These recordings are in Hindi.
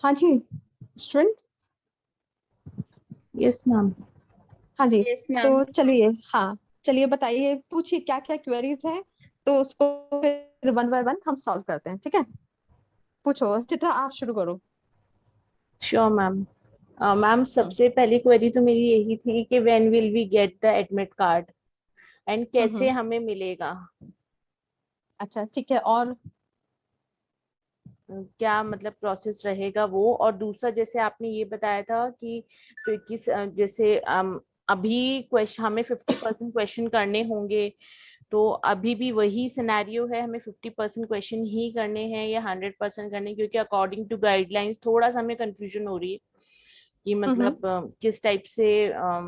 हाँ जी स्टूडेंट। Yes ma'am. हाँ जी। Yes ma'am. तो चलिए, हाँ चलिए बताइए, पूछिए क्या क्या क्वेरीज है, तो उसको फिर वन बाय वन हम सॉल्व करते हैं, ठीक है। पूछो चित्रा, आप शुरू करो। Sure ma'am. मैम हम्म सबसे पहली क्वेरी तो मेरी यही थी कि when will we get the admit card and कैसे हम्म। हमें मिलेगा। अच्छा ठीक है, और क्या मतलब प्रोसेस रहेगा वो। और दूसरा जैसे आपने ये बताया था कि फिर किस जैसे अभी क्वेश्चन हमें 50% क्वेश्चन करने होंगे, तो अभी भी वही सिनेरियो है, हमें 50% क्वेश्चन ही करने हैं या 100% करने हैं? क्योंकि अकॉर्डिंग टू गाइडलाइंस थोड़ा सा हमें कंफ्यूजन हो रही है कि मतलब किस टाइप से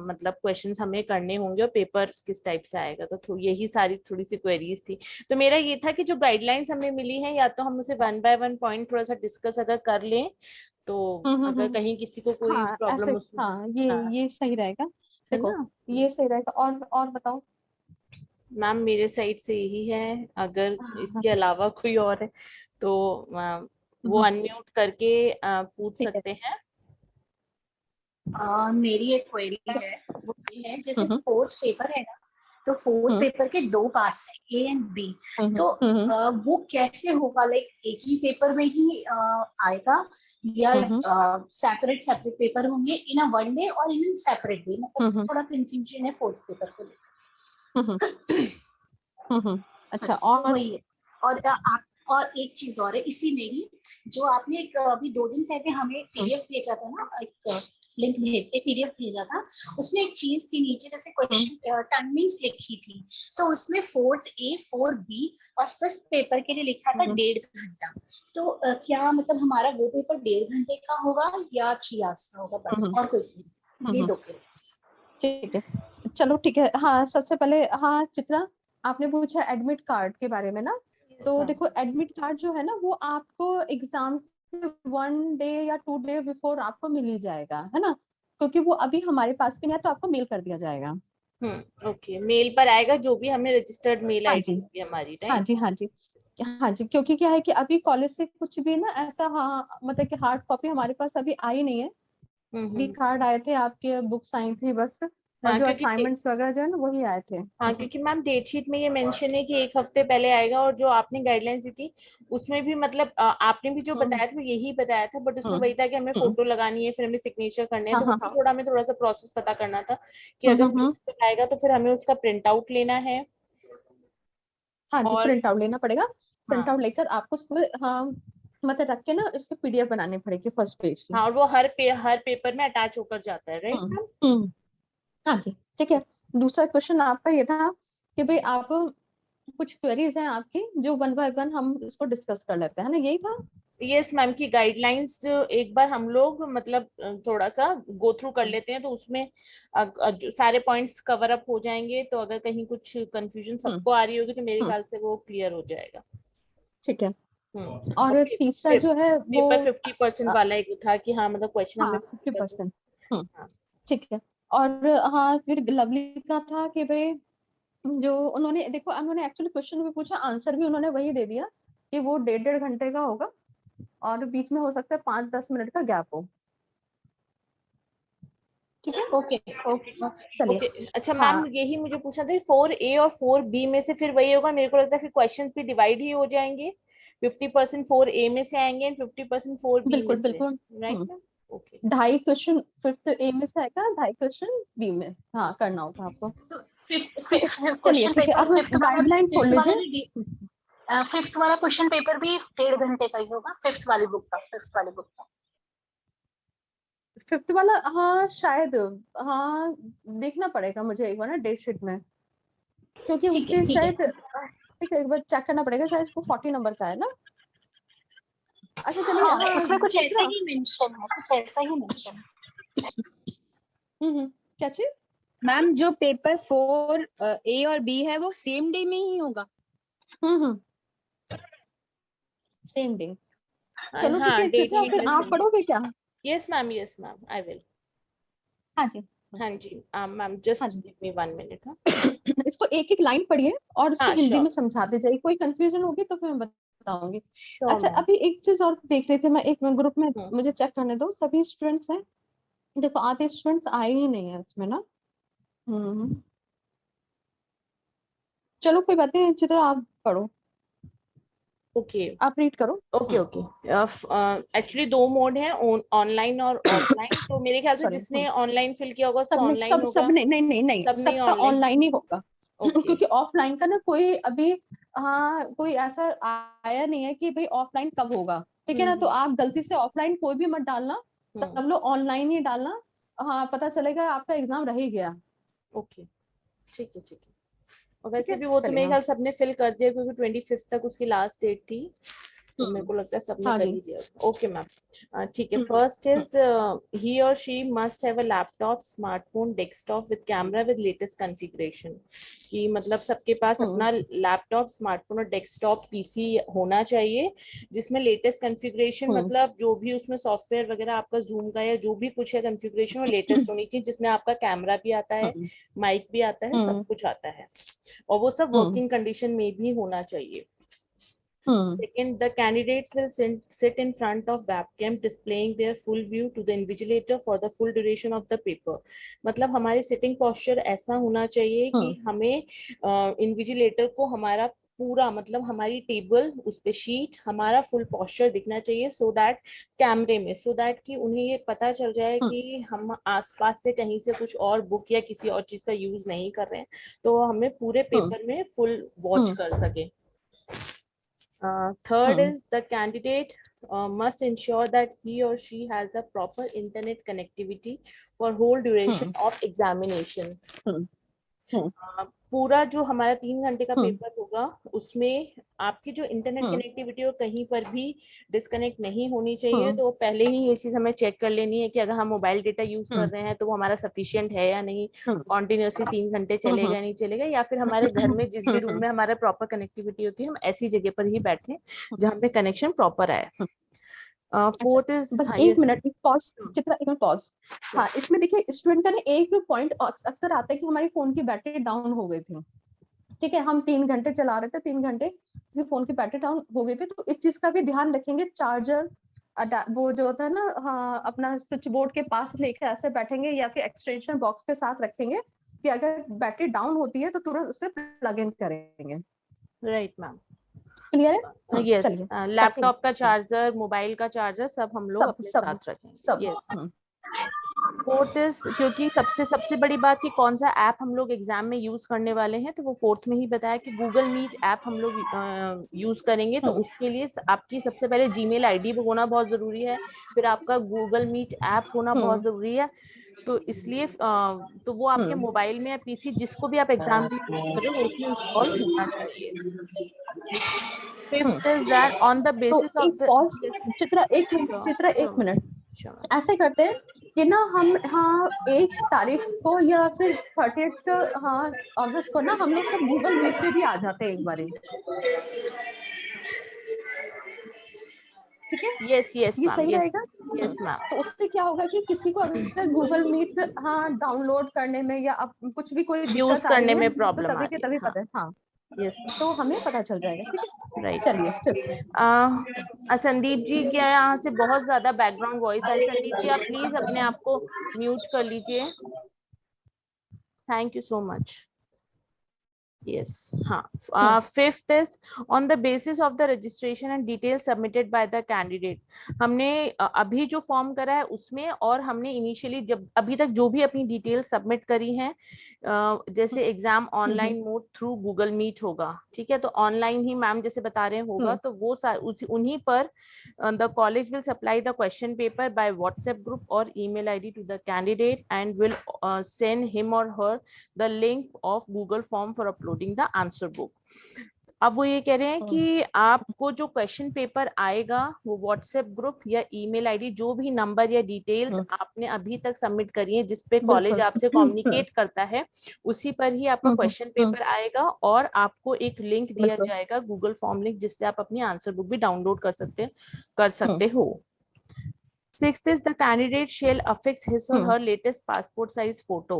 मतलब क्वेश्चंस हमें करने होंगे और पेपर किस टाइप से आएगा। तो यही सारी थोड़ी सी क्वेरीज थी। तो मेरा ये था कि जो गाइडलाइंस हमें मिली है, या तो हम उसे वन बाय वन पॉइंट थोड़ा सा डिस्कस अगर कर लें, तो अगर कहीं किसी को कोई हाँ ऐसे, प्रॉब्लम उसमें। हाँ हाँ, ये सही रहेगा। है देखो ना ये सही रहेगा, और बताओ। मैम। मेरे साइड से यही है। अगर हाँ, इसके अलावा कोई और है तो वो अनम्यूट करके पूछ ठीक है। सकते हैं। मेरी एक क्वेरी है, वो ये है जैसे हम्म फोर्थ पेपर है ना, तो फोर्थ हम्म पेपर के दो पार्ट्स हैं, ए एंड बी। हम्म तो हम्म वो कैसे होगा, लाइक एक ही पेपर में ही आएगा, या हम्म सेपरेट सेपरेट पेपर होंगे इन अ वन डे और इन सेपरेट डे? मतलब हम्म थोड़ा कंफ्यूजन है फोर्थ पेपर को हम्म लेकर। अच्छा, सो और वही है। और आप, और एक चीज और है इसी में ही, जो आपने एक अभी 2 दिन पहले हमें हम्म पीडीएफ भेजा था ना, एक लिंक भेज, एक पीडीएफ भेजा था, उसमें एक चीज थी नीचे जैसे हम्म क्वेश्चन टाइमिंग्स लिखी थी, तो उसमें फोर्थ ए, फोर बी और फिफ्थ पेपर के लिए लिखा था हम्म 1.5 घंटा। तो क्या मतलब हमारा वो पेपर 1.5 घंटे का होगा या 3 आवर्स का होगा, बस हम्म और कुछ नहीं, ये हम्म, दो क्वेश्चन। ठीक है। चलो ठीक है, हाँ सबसे पहले, हाँ चित्रा, आपने पूछा एडमिट कार्ड के बारे में ना। यस तो मैम। देखो एडमिट कार्ड जो है ना, वो आपको एग्जाम से 1 डे या 2 डे बिफोर आपको मिल ही जाएगा, है ना। क्योंकि वो अभी हमारे पास भी नहीं है, तो आपको मेल कर दिया जाएगा। ओके, मेल पर आएगा जो भी हमें रजिस्टर्ड मेल हाँ आईडी जी, होगी हमारी, हाँ राइट। जी, हाँ जी। हाँ जी, क्योंकि क्या है कि अभी कॉलेज से कुछ भी ना ऐसा, हाँ मतलब कि हार्ड कॉपी हमारे पास अभी आई नहीं है। अभी हम्म। कार्ड आए थे, आपके बुक्स आई थी बस, और हाँ जो क्योंकि असाइनमेंट्स वगैरह जो है ना वही आए थे। हाँ क्योंकि मैम डेट शीट में ये मेंशन है कि एक हफ्ते पहले आएगा, और जो आपने गाइडलाइंस दी थी उसमें भी मतलब आपने भी जो हम्म बताया था वो यही बताया था, बट उसमें हम्म वही था कि हमें हम्म, फोटो लगानी है, फिर हमें सिग्नेचर करने हैं, हाँ तो वो हाँ भी हाँ, थोड़ा सा प्रोसेस पता करना था कि अगर हम्म। मेल पर आएगा तो फिर हमें उसका प्रिंट आउट लेना है। हाँ जी, और प्रिंट आउट लेना पड़ेगा। प्रिंट हाँ आउट लेकर आपको उसको, हाँ मतलब रख के ना उसकी पीडीएफ बनानी पड़ेगी फर्स्ट पेज की। हाँ, और वो हर पेपर में अटैच होकर जाता है, राइट मैम। हम्म, हाँ जी, ठीक है। दूसरा क्वेश्चन आपका ये था कि भाई आप, कुछ क्वेरीज हैं आपकी, जो वन बाय वन हम इसको डिस्कस कर लेते हैं, ना यही था। यस मैम की गाइडलाइंस एक बार हम लोग मतलब थोड़ा सा गो थ्रू कर लेते हैं, तो उसमें जो सारे पॉइंट्स कवर अप हो जाएंगे, तो अगर कहीं कुछ कंफ्यूजन हम्म सबको आ रही होगी तो मेरे हम्म, ख्याल से वो क्लियर हो जाएगा। ठीक है। और और तीसरा जो है वो, पेपर 50% अ, वाला एक था कि हाँ मतलब क्वेश्चन हाँ हमें 50%। 50%। हाँ। ठीक है। और हाँ फिर लवली का था कि भाई, जो उन्होंने देखो, उन्होंने एक्चुअली क्वेश्चन भी पूछा, आंसर भी उन्होंने वही दे दिया कि वो 1.5 घंटे का होगा, और बीच में हो सकता है 5-10 मिनट का गैप हो। ठीक है, ओके ओके चलिए। ओके अच्छा मैम, हाँ यही मुझे पूछना था 4A और 4B में से फिर वही होगा, मेरे को लगता है फिर क्वेश्चन भी डिवाइड ही हो जाएंगे। 50% 4A में से आएंगे एंड 50% 4B में बिल्कुल से, बिल्कुल। Right ma'am. Okay. 2.5 question fifth A में से आएगा, 2.5 क्वेश्चन बी में, हाँ करना होगा आपको। तो ठीक है, चलिए क्वेश्चन ठीक है, पेपर अब फिफ्थ वाला भी, गाइडलाइन खोल लीजिए। फिफ्थ वाला क्वेश्चन पेपर भी 1.5 घंटे का ही होगा, फिफ्थ वाली बुक का, फिफ्थ वाली बुक का। फिफ्थ वाला, हाँ शायद, हाँ देखना पड़ेगा मुझे एक बार ना डेट शीट में, क्योंकि ठीक है उसके ठीक शायद, है। ठीक है एक बार चेक करना पड़ेगा, शायद उसको 40 नंबर का है ना। अच्छा चलिए, हाँ हाँ उसमें कुछ ऐसा चित्रा, ही मेंशन है, कुछ ऐसा ही मेंशन क्या चीज। मैम जो पेपर 4 ए और बी है वो सेम डे में ही होगा। हम्म, सेम डे। चलो ठीक हाँ है डेट चित्रा, शीट फिर में आप सेम। पढ़ोगे क्या। Yes ma'am I will. हाँ जी, हाँ जी मैम, हाँ जस्ट जी। Give me 1 minute. हाँ इसको एक एक लाइन पढ़िए और उसको हाँ हिंदी श्योर। में समझाते जाइए, कोई कंफ्यूजन होगी तो फिर मैं बताऊंगी। श्योर अच्छा, मैम। अभी एक चीज और देख रही थी मैं, एक ग्रुप में, हम्म। मुझे चेक करने दो, सभी स्टूडेंट्स हैं, देखो आधे स्टूडेंट्स आए ही नहीं है इसमें ना। चलो कोई बात नहीं, चित्रा आप पढ़ो, ओके आप रीड करो। Okay okay. एक्चुअली दो मोड हैं, ऑनलाइन और ऑफलाइन। तो मेरे ख्याल से सॉरी, जिसने ऑनलाइन फिल किया होगा उसका सबने ऑनलाइन होगा, सबने नहीं नहीं नहीं, सबने सबका ऑनलाइन। ऑनलाइन ही होगा। ओके। क्योंकि ऑफलाइन का ना कोई अभी, हाँ कोई ऐसा आया नहीं है कि भाई ऑफलाइन कब होगा, ठीक है ना। तो आप गलती से ऑफलाइन कोई भी मत डालना, सब लोग ऑनलाइन ही डालना। हाँ, पता चलेगा आपका एग्जाम रह ही गया। ओके ठीक है ठीक है। और ठीक वैसे है, भी वो तो चलिए मेरे हाँ। ख्याल सबने फिल कर दिया, क्योंकि 25 तक उसकी लास्ट डेट थी, तो मेरे को लगता है सबने हाँ कर जी। ही दिया। ओके मैम, ठीक है। हम्म, फर्स्ट इज ही और she must have a laptop, smartphone, desktop with camera with latest configuration. कि मतलब सबके पास हम्म, अपना लैपटॉप, स्मार्टफोन और डेस्कटॉप पीसी होना चाहिए, जिसमें लेटेस्ट कॉन्फ़िगरेशन, हम्म, मतलब जो भी उसमें सॉफ्टवेयर वगैरह आपका जूम का या जो भी कुछ है कॉन्फ़िगरेशन, वो लेटेस्ट होनी चाहिए, जिसमें आपका कैमरा भी आता है, हम्म, माइक भी आता है, सब हम्म, कुछ आता है, और वो सब हम्म, वर्किंग कंडीशन में भी होना चाहिए। हम्म, Second, the candidates will sit in front of webcam displaying their full view to the invigilator for the full duration of the paper. मतलब हमारी सिटिंग पोस्चर ऐसा होना चाहिए कि हमें इन्विजिलेटर को हमारा पूरा, मतलब हमारी टेबल, उस पे शीट, हमारा फुल पोस्चर दिखना चाहिए, सो दैट कैमरे में, सो दैट कि उन्हें ये पता चल जाए कि हम आसपास से कहीं से कुछ और बुक या किसी और चीज का यूज नहीं कर रहे हैं, तो हमें पूरे पेपर में फुल वॉच कर सके। Third is the candidate must ensure that he or she has the proper internet connectivity for whole duration of examination. पूरा जो हमारा 3 घंटे का पेपर होगा, उसमें आपकी जो इंटरनेट कनेक्टिविटी हो कहीं पर भी डिस्कनेक्ट नहीं होनी चाहिए। तो पहले ही ये चीज हमें चेक कर लेनी है कि अगर हम मोबाइल डेटा यूज कर रहे हैं तो वो हमारा सफिशिएंट है या नहीं, कॉन्टिन्यूसली 3 घंटे चलेगा नहीं चलेगा, या फिर हमारे घर में जिस भी रूम में हमारा प्रॉपर कनेक्टिविटी होती है, हम ऐसी जगह पर ही बैठे जहाँ पे कनेक्शन प्रॉपर आए। फोर्थ इज, बस एक मिनट, एक पॉज, चित्रा एक मिनट पॉज। हाँ, इसमें देखिए स्टूडेंट का ना एक पॉइंट अक्सर आता है कि हमारी फोन की बैटरी डाउन हो गई थी, ठीक है, हम 3 घंटे चला रहे थे, 3 घंटे फोन की बैटरी डाउन हो गई थी, तो इस चीज का भी ध्यान रखेंगे। चार्जर वो जो होता है ना, हाँ, अपना स्विच बोर्ड के पास लेके ऐसे बैठेंगे या फिर एक्सटेंशन बॉक्स के साथ रखेंगे कि अगर बैटरी डाउन होती है तो तुरंत उसे प्लग इन करेंगे। राइट मैम, क्लियर है? यस। चलिए, लैपटॉप का चार्जर, मोबाइल का चार्जर, सब हम लोग सब अपने सब साथ रखेंगे। सब यस। फोर्थ इज, क्योंकि सबसे बड़ी बात कि कौन सा ऐप हम लोग एग्जाम में यूज करने वाले हैं, तो वो फोर्थ में ही बताया कि गूगल मीट ऐप हम लोग यूज करेंगे। तो उसके लिए आपकी सबसे पहले जीमेल आईडी होना बहुत जरूरी है, फिर आपका गूगल मीट ऐप होना बहुत जरूरी है। तो इसलिए तो वो आपके मोबाइल में या पीसी, जिसको भी आप एग्जाम में यूज कर रहे हो, उसमें इंस्टॉल होना चाहिए। Fifth is that on the तो बेसिस ऑफ एक द, पॉज, चित्रा एक मिनट, ऐसे करते हैं कि ना हम, हाँ, 1 तारीख को या फिर 30th, हाँ, अगस्त को ना हम लोग सब गूगल मीट पे भी आ जाते हैं एक बार, ठीक है? यस यस ये मैम, सही यस रहेगा? Yes ma'am. तो उससे क्या होगा कि किसी को अगर गूगल मीट पे, हाँ, डाउनलोड करने में या अब कुछ भी कोई यूज दिक्कत आ रही करने है में तो प्रॉब्लम आ तभी के रही है, तभी हाँ। पता है, हाँ, यस तो हमें पता चल जाएगा, ठीक है? राइट। चलिए फिर। संदीप जी, क्या यहाँ से बहुत ज्यादा बैकग्राउंड वॉइस है? संदीप जी, आप प्लीज अपने आप को म्यूट कर लीजिए। Thank you so much. Yes. Fifth is on the basis of the registration and details submitted by the candidate. हमने अभी जो फॉर्म करा है उसमें, और हमने इनिशियली जब अभी तक जो भी अपनी डिटेल सबमिट करी हैं, जैसे exam online mode through Google Meet होगा, ठीक है, तो ऑनलाइन ही मैम जैसे बता रहे हैं होगा, तो वो उन्हीं पर the college will supply the question paper by WhatsApp group or email ID to the candidate and will send him or her the link of Google form for uploading the answer book. अब वो ये कह रहे हैं कि आपको जो क्वेश्चन पेपर आएगा वो व्हाट्सएप ग्रुप या ईमेल आईडी, जो भी नंबर या डिटेल्स आपने अभी तक सबमिट करी है, जिस पे कॉलेज आपसे कम्युनिकेट करता है, उसी पर ही आपका क्वेश्चन पेपर आएगा, और आपको एक लिंक दिया जाएगा, गूगल फॉर्म लिंक, जिससे आप अपनी आंसर बुक भी डाउनलोड कर सकते हो। Sixth is the candidate shall affix his or her latest passport size photo.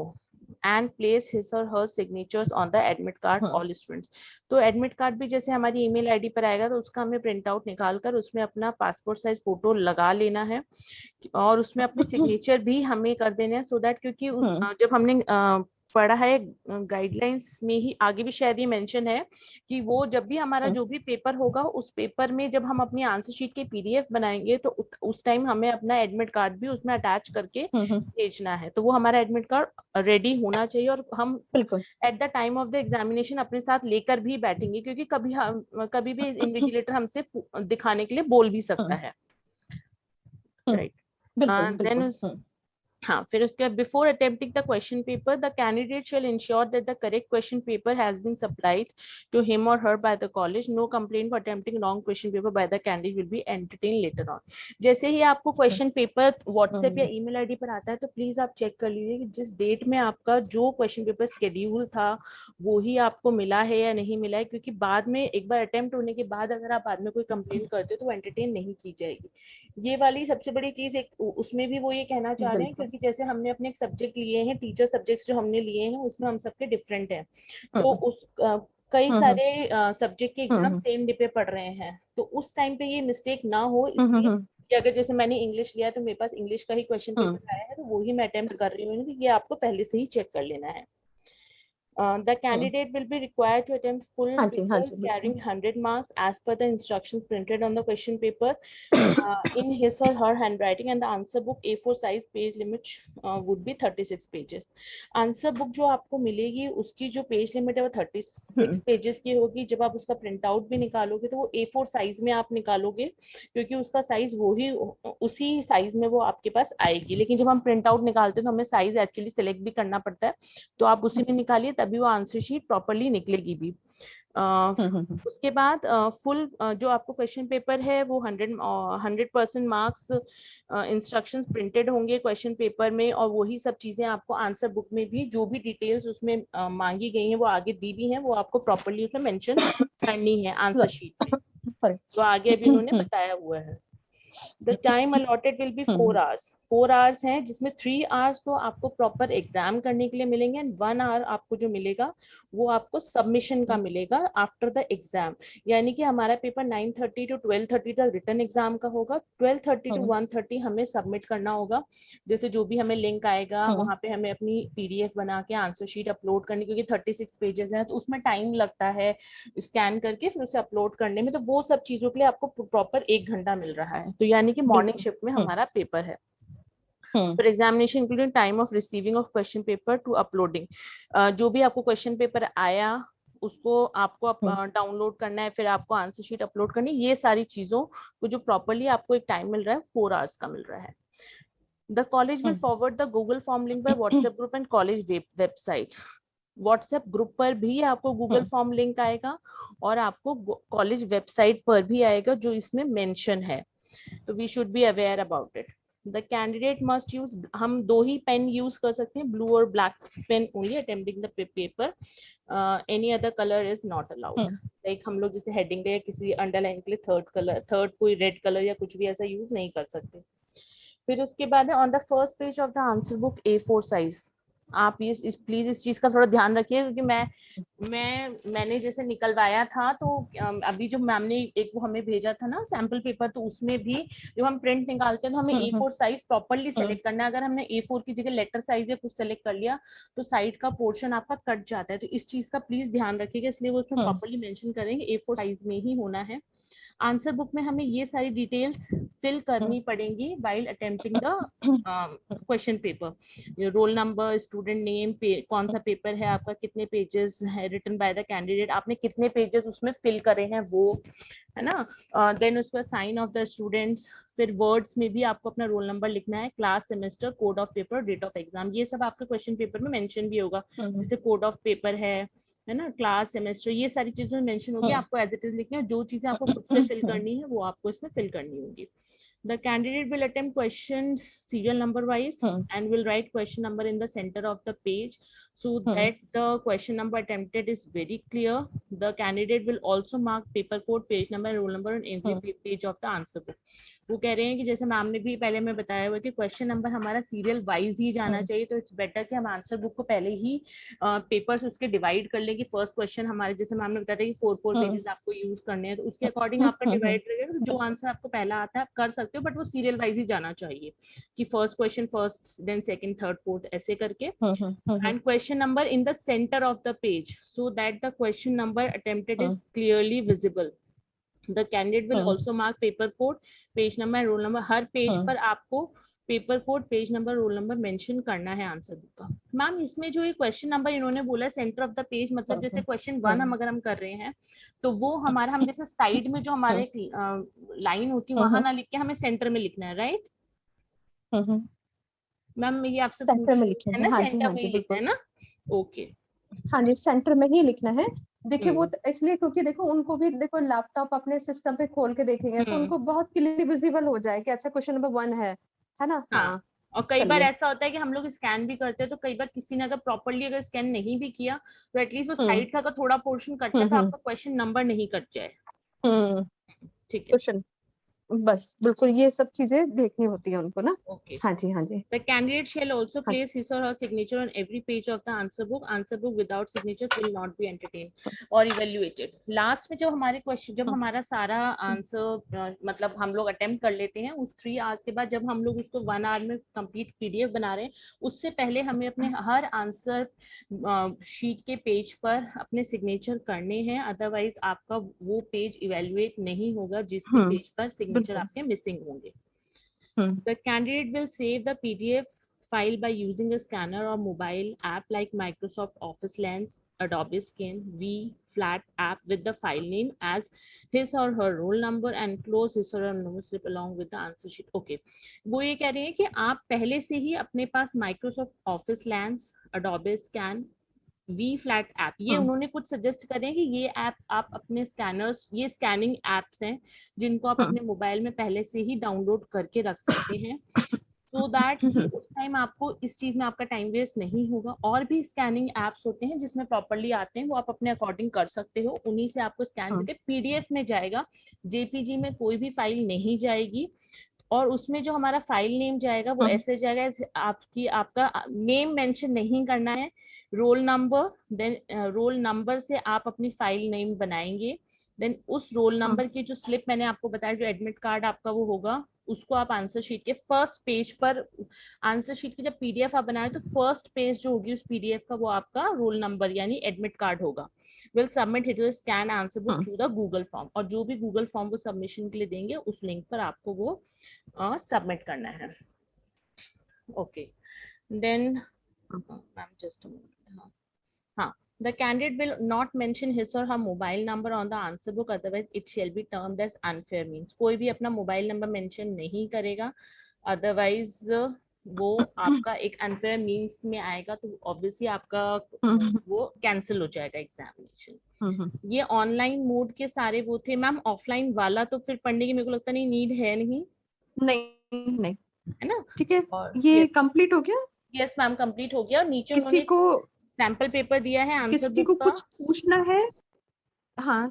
and place his or her signatures on the admit card all students. तो एडमिट कार्ड भी जैसे हमारी ईमेल आईडी पर आएगा तो उसका हमें प्रिंट आउट निकाल कर उसमें अपना पासपोर्ट साइज फोटो लगा लेना है और उसमें अपने सिग्नेचर भी हमें कर देने हैं, सो दैट क्योंकि जब हमने पढ़ा है गाइडलाइंस में ही आगे भी शायद ये मेंशन है कि वो जब भी हमारा जो भी पेपर होगा उस पेपर में जब हम अपनी आंसर शीट के पीडीएफ बनाएंगे तो उस टाइम हमें अपना एडमिट कार्ड भी उसमें अटैच करके भेजना है। तो वो हमारा एडमिट कार्ड रेडी होना चाहिए और हम at the time of the examination अपने साथ लेकर भी बैठेंगे क्योंकि कभी भी इन्विजिलेटर हमसे दिखाने के लिए बोल भी सकता है, राइट। देन हाँ, फिर उसके बाद before attempting the question paper the candidate shall ensure that the correct question paper has been supplied to him और her by the college. No complaint for attempting wrong question paper by the candidate will be entertain later on. जैसे ही आपको क्वेश्चन पेपर व्हाट्सएप या ईमेल आईडी पर आता है तो प्लीज आप चेक कर लीजिए कि जिस डेट में आपका जो क्वेश्चन पेपर शेड्यूल था वो ही आपको मिला है या नहीं मिला है, क्योंकि बाद में एक बार अटेम्प्ट होने के बाद अगर आप बाद में कोई कंप्लेन करते हो तो एंटरटेन नहीं की जाएगी। ये वाली सबसे बड़ी चीज एक उसमें भी वो ये कहना चाह रहे हैं क्योंकि जैसे हमने अपने एक सब्जेक्ट लिए हैं, टीचर सब्जेक्ट्स जो हमने लिए हैं उसमें हम सबके डिफरेंट हैं, तो उस कई सारे सब्जेक्ट के एग्जाम सेम डे पे पढ़ रहे हैं, तो उस टाइम पे ये मिस्टेक ना हो इसलिए कि अगर जैसे मैंने इंग्लिश लिया तो मेरे पास इंग्लिश का ही क्वेश्चन पेपर आया है तो वो ही मैं अटेम्प्ट कर रही हूँ, तो ये आपको पहले से ही चेक कर लेना है। The candidate will be required to attempt full paper carrying 100 marks as per the instructions printed on the question paper in his or her handwriting, and the answer book A4 size page limit would be 36 pages. Answer book जो आपको मिलेगी उसकी जो पेज लिमिट है वो 36 पेजेस की होगी। जब आप उसका प्रिंट आउट भी निकालोगे तो वो A4 साइज में आप निकालोगे क्योंकि उसका साइज वही उसी साइज में वो आपके पास आएगी, लेकिन जब हम प्रिंट आउट निकालते हैं तो हमें साइज एक्चुअली सिलेक्ट भी करना पड़ता है, तो आप उसी में निकालिए तभी वो आंसर शीट प्रॉपर्ली निकलेगी भी। उसके बाद फुल जो आपको क्वेश्चन पेपर है वो 100% मार्क्स इंस्ट्रक्शंस प्रिंटेड होंगे क्वेश्चन पेपर में, और वही सब चीजें आपको आंसर बुक में भी जो भी डिटेल्स उसमें मांगी गई हैं वो आगे दी भी हैं, वो आपको प्रॉपर्ली उसमें मेंशन करनी है आंसर शीट में, तो आगे अभी उन्होंने बताया हुआ है। The time allotted will be 4 hours. 4 hours हैं जिसमें 3 hours तो आपको प्रॉपर एग्जाम करने के लिए मिलेंगे एंड 1 hour आपको जो मिलेगा वो आपको सबमिशन का मिलेगा आफ्टर द एग्जाम। यानी कि हमारा पेपर 9:30 to 12:30 तक रिटर्न एग्जाम का होगा, 12:30 to 1:30 हमें सबमिट करना होगा। जैसे जो भी हमें लिंक आएगा वहाँ पे हमें अपनी पीडीएफ बना के आंसर शीट अपलोड करनी, क्योंकि 36 पेजेस हैं तो उसमें टाइम लगता है स्कैन करके फिर उसे अपलोड करने में, तो वो सब चीजों के लिए आपको प्रॉपर 1 घंटा मिल रहा है, तो यानी कि मॉर्निंग शिफ्ट में हमारा पेपर है। For examination including time of receiving of question paper to uploading, जो भी आपको क्वेश्चन पेपर आया उसको आपको डाउनलोड करना है, फिर आपको आंसर शीट अपलोड करनी, ये सारी चीजों को जो प्रॉपर्ली आपको एक टाइम मिल रहा है 4 hours का मिल रहा है। The college will forward the Google form link by WhatsApp group and college website. WhatsApp group पर भी आपको गूगल फॉर्म लिंक आएगा और आपको कॉलेज वेबसाइट पर भी आएगा जो इसमें मेंशन है, तो we should be aware about it. The candidate must use, हम 2 ही पेन यूज कर सकते हैं, ब्लू और black pen only attempting the paper, any other colour is not allowed. Like हम लोग जैसे हेडिंग या किसी अंडरलाइन के लिए थर्ड कोई रेड कलर या कुछ भी ऐसा यूज नहीं कर सकते। फिर उसके बाद on the first page of the answer book A4 size, आप ये प्लीज इस चीज का थोड़ा ध्यान रखिए, क्योंकि मैंने जैसे निकलवाया था तो अभी जो मैम ने एक वो हमें भेजा था ना सैंपल पेपर, तो उसमें भी जब हम प्रिंट निकालते हैं तो हमें A4 साइज प्रॉपर्ली सेलेक्ट करना है। अगर हमने A4 की जगह लेटर साइज या कुछ सेलेक्ट कर लिया तो साइड का पोर्शन आपका कट जाता है, तो इस चीज का प्लीज ध्यान रखिएगा, इसलिए वो उसमें प्रॉपर्ली मेंशन करेंगे A4 साइज में ही होना है। आंसर बुक में हमें ये सारी डिटेल्स फिल करनी पड़ेंगी while attempting the question paper, roll number, student name, कौन सा पेपर है आपका, कितने पेजेस है रिटन बाय द कैंडिडेट, आपने कितने पेजेस उसमें फिल करे हैं वो है ना, देन उसका साइन ऑफ द स्टूडेंट्स, फिर वर्ड्स में भी आपको अपना रोल नंबर लिखना है, class, semester, code of paper, date of exam, ये सब आपके क्वेश्चन पेपर में मेंशन भी होगा, जैसे कोड ऑफ पेपर है ना, क्लास, सेमेस्टर, ये सारी चीजें मेंशन होगी, आपको एज इट इज लिखना है, जो चीजें आपको खुद से फिल करनी है वो आपको इसमें फिल करनी होगी। The candidate will attempt questions serial number wise and will write question number in the center of the page so that the question number attempted is very clear. The candidate will also mark paper code, page number, roll number on every page of the answer book. वो कह रहे हैं कि जैसे मैम ने भी पहले में बताया हुआ कि क्वेश्चन नंबर हमारा सीरियल वाइज ही जाना चाहिए, तो इट्स बेटर कि हम आंसर बुक को पहले ही पेपर्स उसके डिवाइड कर लें कि फर्स्ट क्वेश्चन हमारे, जैसे मैम ने बताया था कि 4 पेजेस आपको यूज करने हैं, तो उसके अकॉर्डिंग आपका डिवाइड रहेगा। तो जो आंसर आपको पहला आता है आप कर सकते हो, बट वो सीरियल वाइज ही जाना चाहिए कि first question first, then second, third, fourth, ऐसे करके। And question number in the centre of the page so that the question number attempted is clearly visible. The candidate will also mark paper code, page number and roll number. Her page पर आपको paper code, page number, roll number mention करना है आंसर बुक का। मैम इसमें जो ये क्वेश्चन नंबर इन्होंने बोला सेंटर ऑफ द पेज, मतलब जैसे क्वेश्चन 1 हम अगर हम कर रहे हैं तो वो हमारा, हम जैसे साइड में जो हमारे लाइन होती है वहां ना लिख के हमें सेंटर में लिखना है, राइट? मैम ये आपसे सेंटर में लिखना है, हाँ जी, सेंटर हाँ में जी, ही लिखना है ना? ओके, हाँ जी, सेंटर में ही लिखना है। देखिए वो इसलिए क्योंकि देखो उनको भी देखो लैपटॉप अपने सिस्टम पे खोल के देखेंगे तो उनको बहुत क्लियरली विजिबल हो जाए कि अच्छा क्वेश्चन नंबर 1 है ना? हाँ। और कई बार ऐसा होता है कि हम लोग स्कैन भी करते हैं, तो कई बार किसी ने अगर प्रॉपर्ली अगर स्कैन नहीं भी किया तो एटलीस्ट वो साइड का अगर थोड़ा पोर्शन कटता है तो आपका क्वेश्चन नंबर नहीं कट जाए। ठीक है, क्वेश्चन बस बिल्कुल ये सब चीजें देखनी होती है उनको ना। ओके। हाँ जी, हाँ जी। The candidate shall also place his or her signature on every page of the answer book. Answer book without signatures will not be entertained or evaluated. Last में जब हमारे क्वेश्चन, जब हमारा सारा आंसर मतलब हम लोग अटेम्प्ट कर लेते हैं, उस 3 आवर्स के बाद जब हम लोग उसको 1 आवर में कंप्लीट पीडीएफ बना रहे हैं, उससे पहले हमें अपने हर आंसर शीट के पेज पर अपने सिग्नेचर करने हैं, अदरवाइज आपका वो पेज इवेल्युएट नहीं होगा जिस भी पेज पर सिग्नेचर आपके मिसिंग होंगे। The candidate will save the PDF file by using a scanner or mobile app like Microsoft Office Lens, Adobe Scan, Flat app with the file name as his or her roll number and close his or her name slip along with the answer sheet. Okay, वो ये कह रहे हैं कि आप पहले से ही अपने पास Microsoft Office Lens, Adobe Scan, flat app, ये उन्होंने कुछ सजेस्ट करें कि ये ऐप आप अपने स्कैनर्स, ये स्कैनिंग एप्स हैं जिनको आप अपने मोबाइल में पहले से ही डाउनलोड करके रख सकते हैं, सो दैट उस टाइम आपको इस चीज में आपका टाइम वेस्ट नहीं होगा। और भी स्कैनिंग एप्स होते हैं जिसमें प्रॉपर्ली आते हैं, वो आप अपने अकॉर्डिंग कर सकते हो, उन्हीं से आपको स्कैन करके पीडीएफ में जाएगा, जेपीजी में कोई भी फाइल नहीं जाएगी। और उसमें जो हमारा फाइल नेम जाएगा वो ऐसे जाएगा, आपका नेम मेंशन नहीं करना है, roll number, then roll number से आप अपनी फाइल नेम बनाएंगे, देन उस रोल नंबर की जो स्लिप मैंने आपको बताया, जो एडमिट कार्ड आपका वो होगा, उसको आप आंसर शीट के फर्स्ट पेज पर, आंसर शीट की जब पीडीएफ आप बनाए तो फर्स्ट पेज जो होगी उस पीडीएफ का वो आपका रोल नंबर यानी एडमिट कार्ड होगा। Will submit it scan answer book through the Google form, और जो भी गूगल फॉर्म वो सबमिशन के लिए देंगे उस लिंक पर आपको वो सबमिट करना है। Okay, then ma'am just a minute, हाँ, the candidate will not mention his or her mobile number on the answer book, otherwise it shall be termed as unfair means। कोई भी अपना मोबाइल नंबर मेंशन नहीं करेगा, अदरवाइज वो आपका एक अनफेयर मीन्स में आएगा, तो ऑब्वियसली आपका वो कैंसिल हो जाएगा एग्जामिनेशन। ये ऑनलाइन मोड के सारे वो थे मैम, ऑफलाइन वाला तो फिर पढ़ने की मेरे को लगता नहीं नीड है, नहीं है ना? ठीक है, और ये कंप्लीट हो गया? यस मैम, कंप्लीट हो गया। और नीचे किसी को सैंपल पेपर दिया है आंसर किसी बुक को का। कुछ पूछना है? हाँ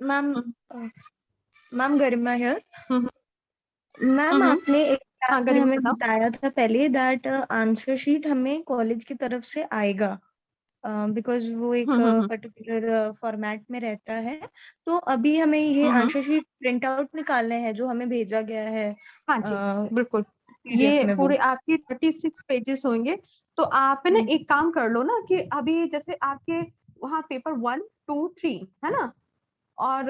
मैम गरिमा हियर। मैम आपने एक क्लास में हमें बताया था पहले दैट आंसर शीट हमें कॉलेज की तरफ से आएगा, बिकॉज वो एक पर्टिकुलर फॉर्मेट में रहता है, तो अभी हमें ये आंसर शीट प्रिंट आउट निकालने हैं जो हमें भेजा गया है। हाँ जी, बिल्कुल, ये पूरे आपकी 36 पेजेस होंगे। तो आप है ना एक काम कर लो ना कि अभी जैसे आपके वहाँ पेपर 1, 2, 3 है ना, और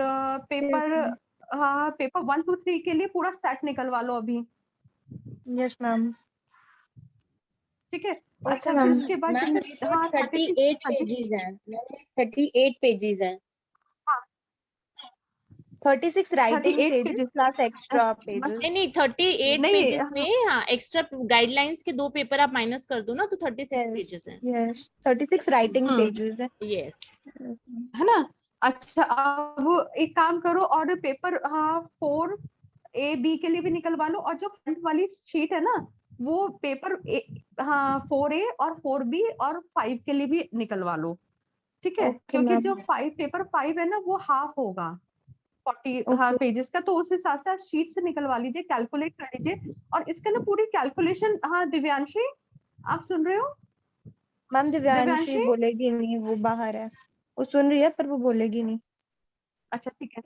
पेपर पेपर 1, 2, 3 के लिए पूरा सेट निकलवा लो अभी। यस मैम, ठीक है। अच्छा फिर उसके बाद मैम ये तो 38 पेजेस हैं, 38 पेजेस हैं, 36 writing pages plus extra pages. नहीं 38 पेजेस में हाँ एक्स्ट्रा गाइडलाइंस के 2 पेपर आप माइनस कर दो ना, तो 36 पेजेस हैं। यस, 36 राइटिंग पेजेस हैं। यस, है ना? अच्छा, अब एक काम करो और पेपर 4 A, B के लिए भी निकलवा लो, और जो फ्रंट वाली शीट है ना वो पेपर हाँ 4A और 4B और 5 के लिए भी निकलवा लो, ठीक है? ओके क्योंकि मैम। जो पेपर 5 है ना वो हाफ होगा 40 हाँ ओके पेजेस का, तो उस हिसाब से आप शीट से निकलवा लीजिए, कैलकुलेट कर लीजिए। और इसका ना पूरी कैलकुलेशन, हाँ दिव्यांशी आप सुन रहे हो? मैम, दिव्यांशी दिव्यांशी बोलेगी नहीं, वो बाहर है। वो सुन रही है पर वो बोलेगी नहीं। अच्छा ठीक है,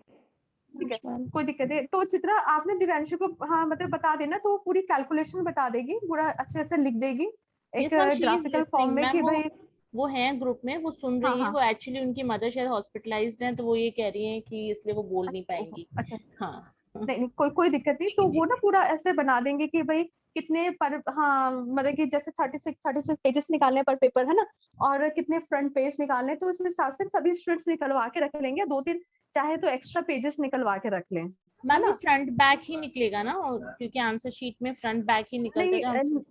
ठीक है, मैम कोई दिक्कत है तो चित्रा आपने दिव्यांशी को हाँ मतलब बता देना, तो वो पूरी कैलकुलेशन बता देगी, पूरा अच्छे से लिख देगी एक yes ma'am, she is graphical form listening में मैम। कि भाई वो हैं ग्रुप में, वो सुन हाँ रही हैं। हाँ वो एक्चुअली उनकी मदर शायद हॉस्पिटलाइज्ड हैं, तो वो ये कह रही हैं कि इसलिए वो बोल नहीं अच्छा पाएंगी। अच्छा हाँ नहीं नहीं कोई दिक्कत नहीं, जी तो वो जी। ना पूरा ऐसे बना देंगे कि भाई कितने पर हाँ मतलब कि जैसे 36 पेजेस निकालने पर पेपर है ना, और कितने फ्रंट पेज निकालने, तो उस हिसाब से सभी स्टूडेंट्स निकलवा के रख लेंगे, 2-3 चाहे तो एक्स्ट्रा पेजेस निकलवा के रख लें, है मैम ये ना? फ्रंट बैक ही निकलेगा ना, क्योंकि आंसर शीट में फ्रंट बैक ही निकलता नहीं था। हम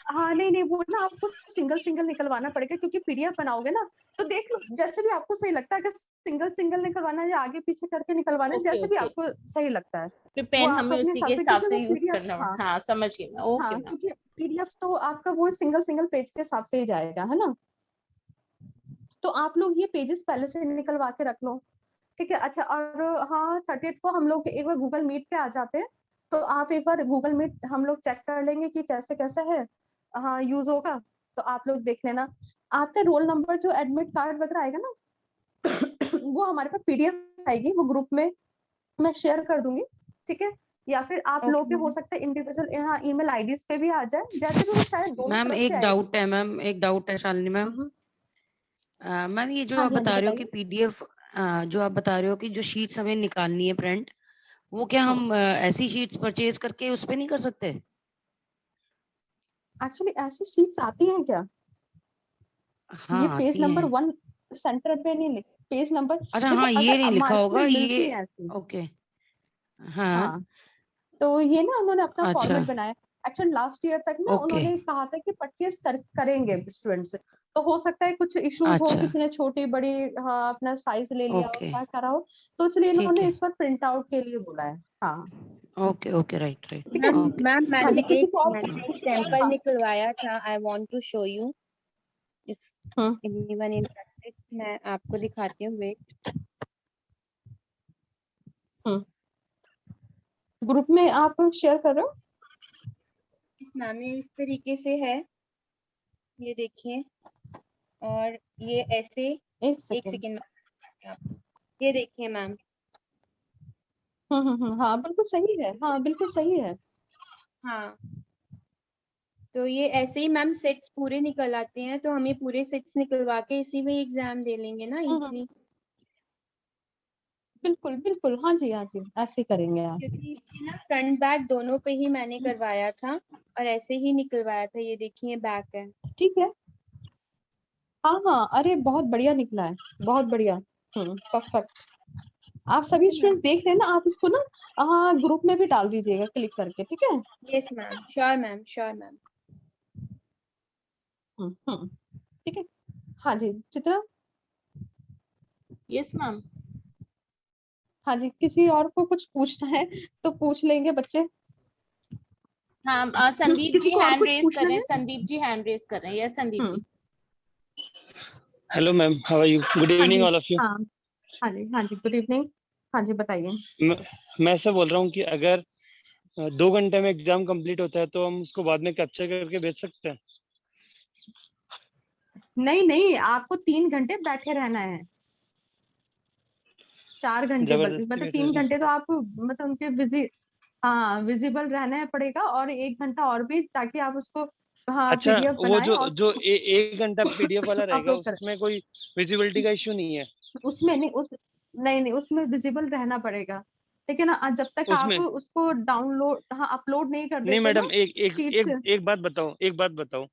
हाँ नहीं नहीं वो ना आपको सिंगल सिंगल निकलवाना पड़ेगा, क्योंकि पीडीएफ बनाओगे ना, तो देख लो जैसे भी आपको सही लगता है, अगर सिंगल सिंगल निकलवाना है या आगे पीछे करके निकलवाना है, ओके जैसे भी ओके, आपको सही लगता है फिर वो पेन आप हमें अपने उसी हिसाब के से, हिसाब क्योंकि से वो यूज पीडीएफ करना हाँ हाँ समझ गई मैं। ओके हाँ मैम। क्योंकि पीडीएफ तो आपका वो सिंगल सिंगल पेज के हिसाब से ही जाएगा, है ना? तो आप लोग ये पेजेस पहले से निकलवा के रख लो, ठीक है? अच्छा और हाँ 38 को हम लोग एक बार गूगल मीट पे आ जाते हैं, तो आप एक बार गूगल मीट हम लोग चेक कर लेंगे कि कैसे कैसे है हाँ यूज होगा, तो आप लोग देख लेना। आपका रोल नंबर जो एडमिट कार्ड वगैरह आएगा ना वो हमारे पास पीडीएफ आएगी, वो ग्रुप में मैं शेयर कर दूंगी, ठीक है? या फिर आप लोग ओके के हो मैम। सकता है इंडिविजुअल यहाँ ईमेल आईडीज पे भी आ जाए, जैसे भी वो शायद दोनों मैम तरफ से एक आएगी। डाउट है, मैम एक डाउट है शालिनी मैम। हम्म, मैम ये जो हाँ आप जी हाँ जी बता रहे हो कि बताइए। पीडीएफ, जो आप बता रहे हो कि जो शीट्स हमें निकालनी है प्रिंट, वो क्या हम ऐसी शीट्स परचेज करके उस पे नहीं कर सकते? एक्चुअली ऐसी शीट्स आती हैं क्या? ये हाँ पेज आती नंबर हैं। 1 सेंटर पे नहीं लिख, पेज नंबर अच्छा देखो हाँ, ये अगर नहीं लिखा मार्केट में होगा ये। मिलती है ऐसी, ओके। हाँ। हाँ तो ये ना उन्होंने अपना अच्छा। फॉर्मेट बनाया। एक्चुअली लास्ट ईयर तक ना ओके। उन्होंने कहा था कि परचेज करेंगे स्टूडेंट्स, तो हो सकता है कुछ इश्यूज हो, अच्छा। किसी ने छोटी बड़ी हाँ अपना साइज ले लिया हो, ओके। क्या करा हो, तो इसलिए ठीक इन्होंने है। इस बार प्रिंट आउट के लिए बोला है। हाँ ओके ओके, राइट राइट। ठीक है। Ma'am okay. मैम हाँ जी किसी को और मैंने कुछ एक पूछना है? सैंपल हाँ निकलवाया था। I want to show you if hmm anyone interested. मैं आपको दिखाती हूँ, वेट। ग्रुप में आप शेयर कर रहे हो? इस मैम ये इस तरीके से है, ये देखिए। और ये ऐसे, एक एक सेकेंड। सेकेंड में आपको, ये देखिए मैम। हाँ बिल्कुल सही है, हाँ बिल्कुल सही है। हाँ, तो ये ऐसे ही मैम सेट्स पूरे निकल आते हैं, तो हम ये पूरे सेट्स निकलवा के इसी में एग्जाम दे लेंगे ना इजीली। बिल्कुल बिल्कुल हाँ जी ऐसे ही करेंगे आप। क्योंकि इसके ना फ्रंट बैक दोनों पे ही मैंने करवाया था, और ऐसे ही निकलवाया था। ये देखिए बैक है। ठीक है हाँ हाँ अरे बहुत बढ़िया निकला है, बहुत बढ़िया। परफेक्ट। आप सभी ठीक है मैम। स्टूडेंट्स देख रहे हैं ना, आप इसको ना हाँ ग्रुप में भी डाल दीजिएगा क्लिक करके, ठीक है? Yes ma'am, sure ma'am, sure ma'am. ठीक है हाँ जी चित्रा। Yes ma'am. हाँ जी किसी और को कुछ पूछना है तो पूछ लेंगे बच्चे। हाँ संदीप किसी जी को और हैंड कुछ रेज कर पूछना रहे हैं, है? संदीप जी हैंड रेज कर रहे हैं। Yes Sandeep ji. Hmm hello ma'am, how are you? Good हाँ इवनिंग जी ऑल ऑफ यू। हाँ हाँ जी गुड इवनिंग। हाँ जी बताइए। मैं ऐसे बोल रहा हूँ कि अगर 2 घंटे में एग्जाम कंप्लीट होता है तो हम उसको बाद में कैप्चर करके भेज सकते हैं? नहीं नहीं आपको 3 घंटे बैठे रहना है, 4 घंटे जबरदस्ती मतलब बैठे तीन रहना? घंटे तो आप मतलब उनके हाँ विजिबल रहना पड़ेगा, और 1 घंटा और भी ताकि आप उसको हाँ अच्छा, पीडीएफ वो बनाए जो और जो 1 घंटा पीडीएफ वाला रहेगा अपलोड करें। उसमें कोई विजिबिलिटी का इशू नहीं है? उसमें नहीं नहीं नहीं उसमें विजिबल रहना पड़ेगा, ठीक है ना? जब तक आप उसमें उसको डाउनलोड हाँ अपलोड नहीं कर नहीं देते मैडम, ना एक एक शीट्स। एक एक बात बताओ, एक बात बताओ।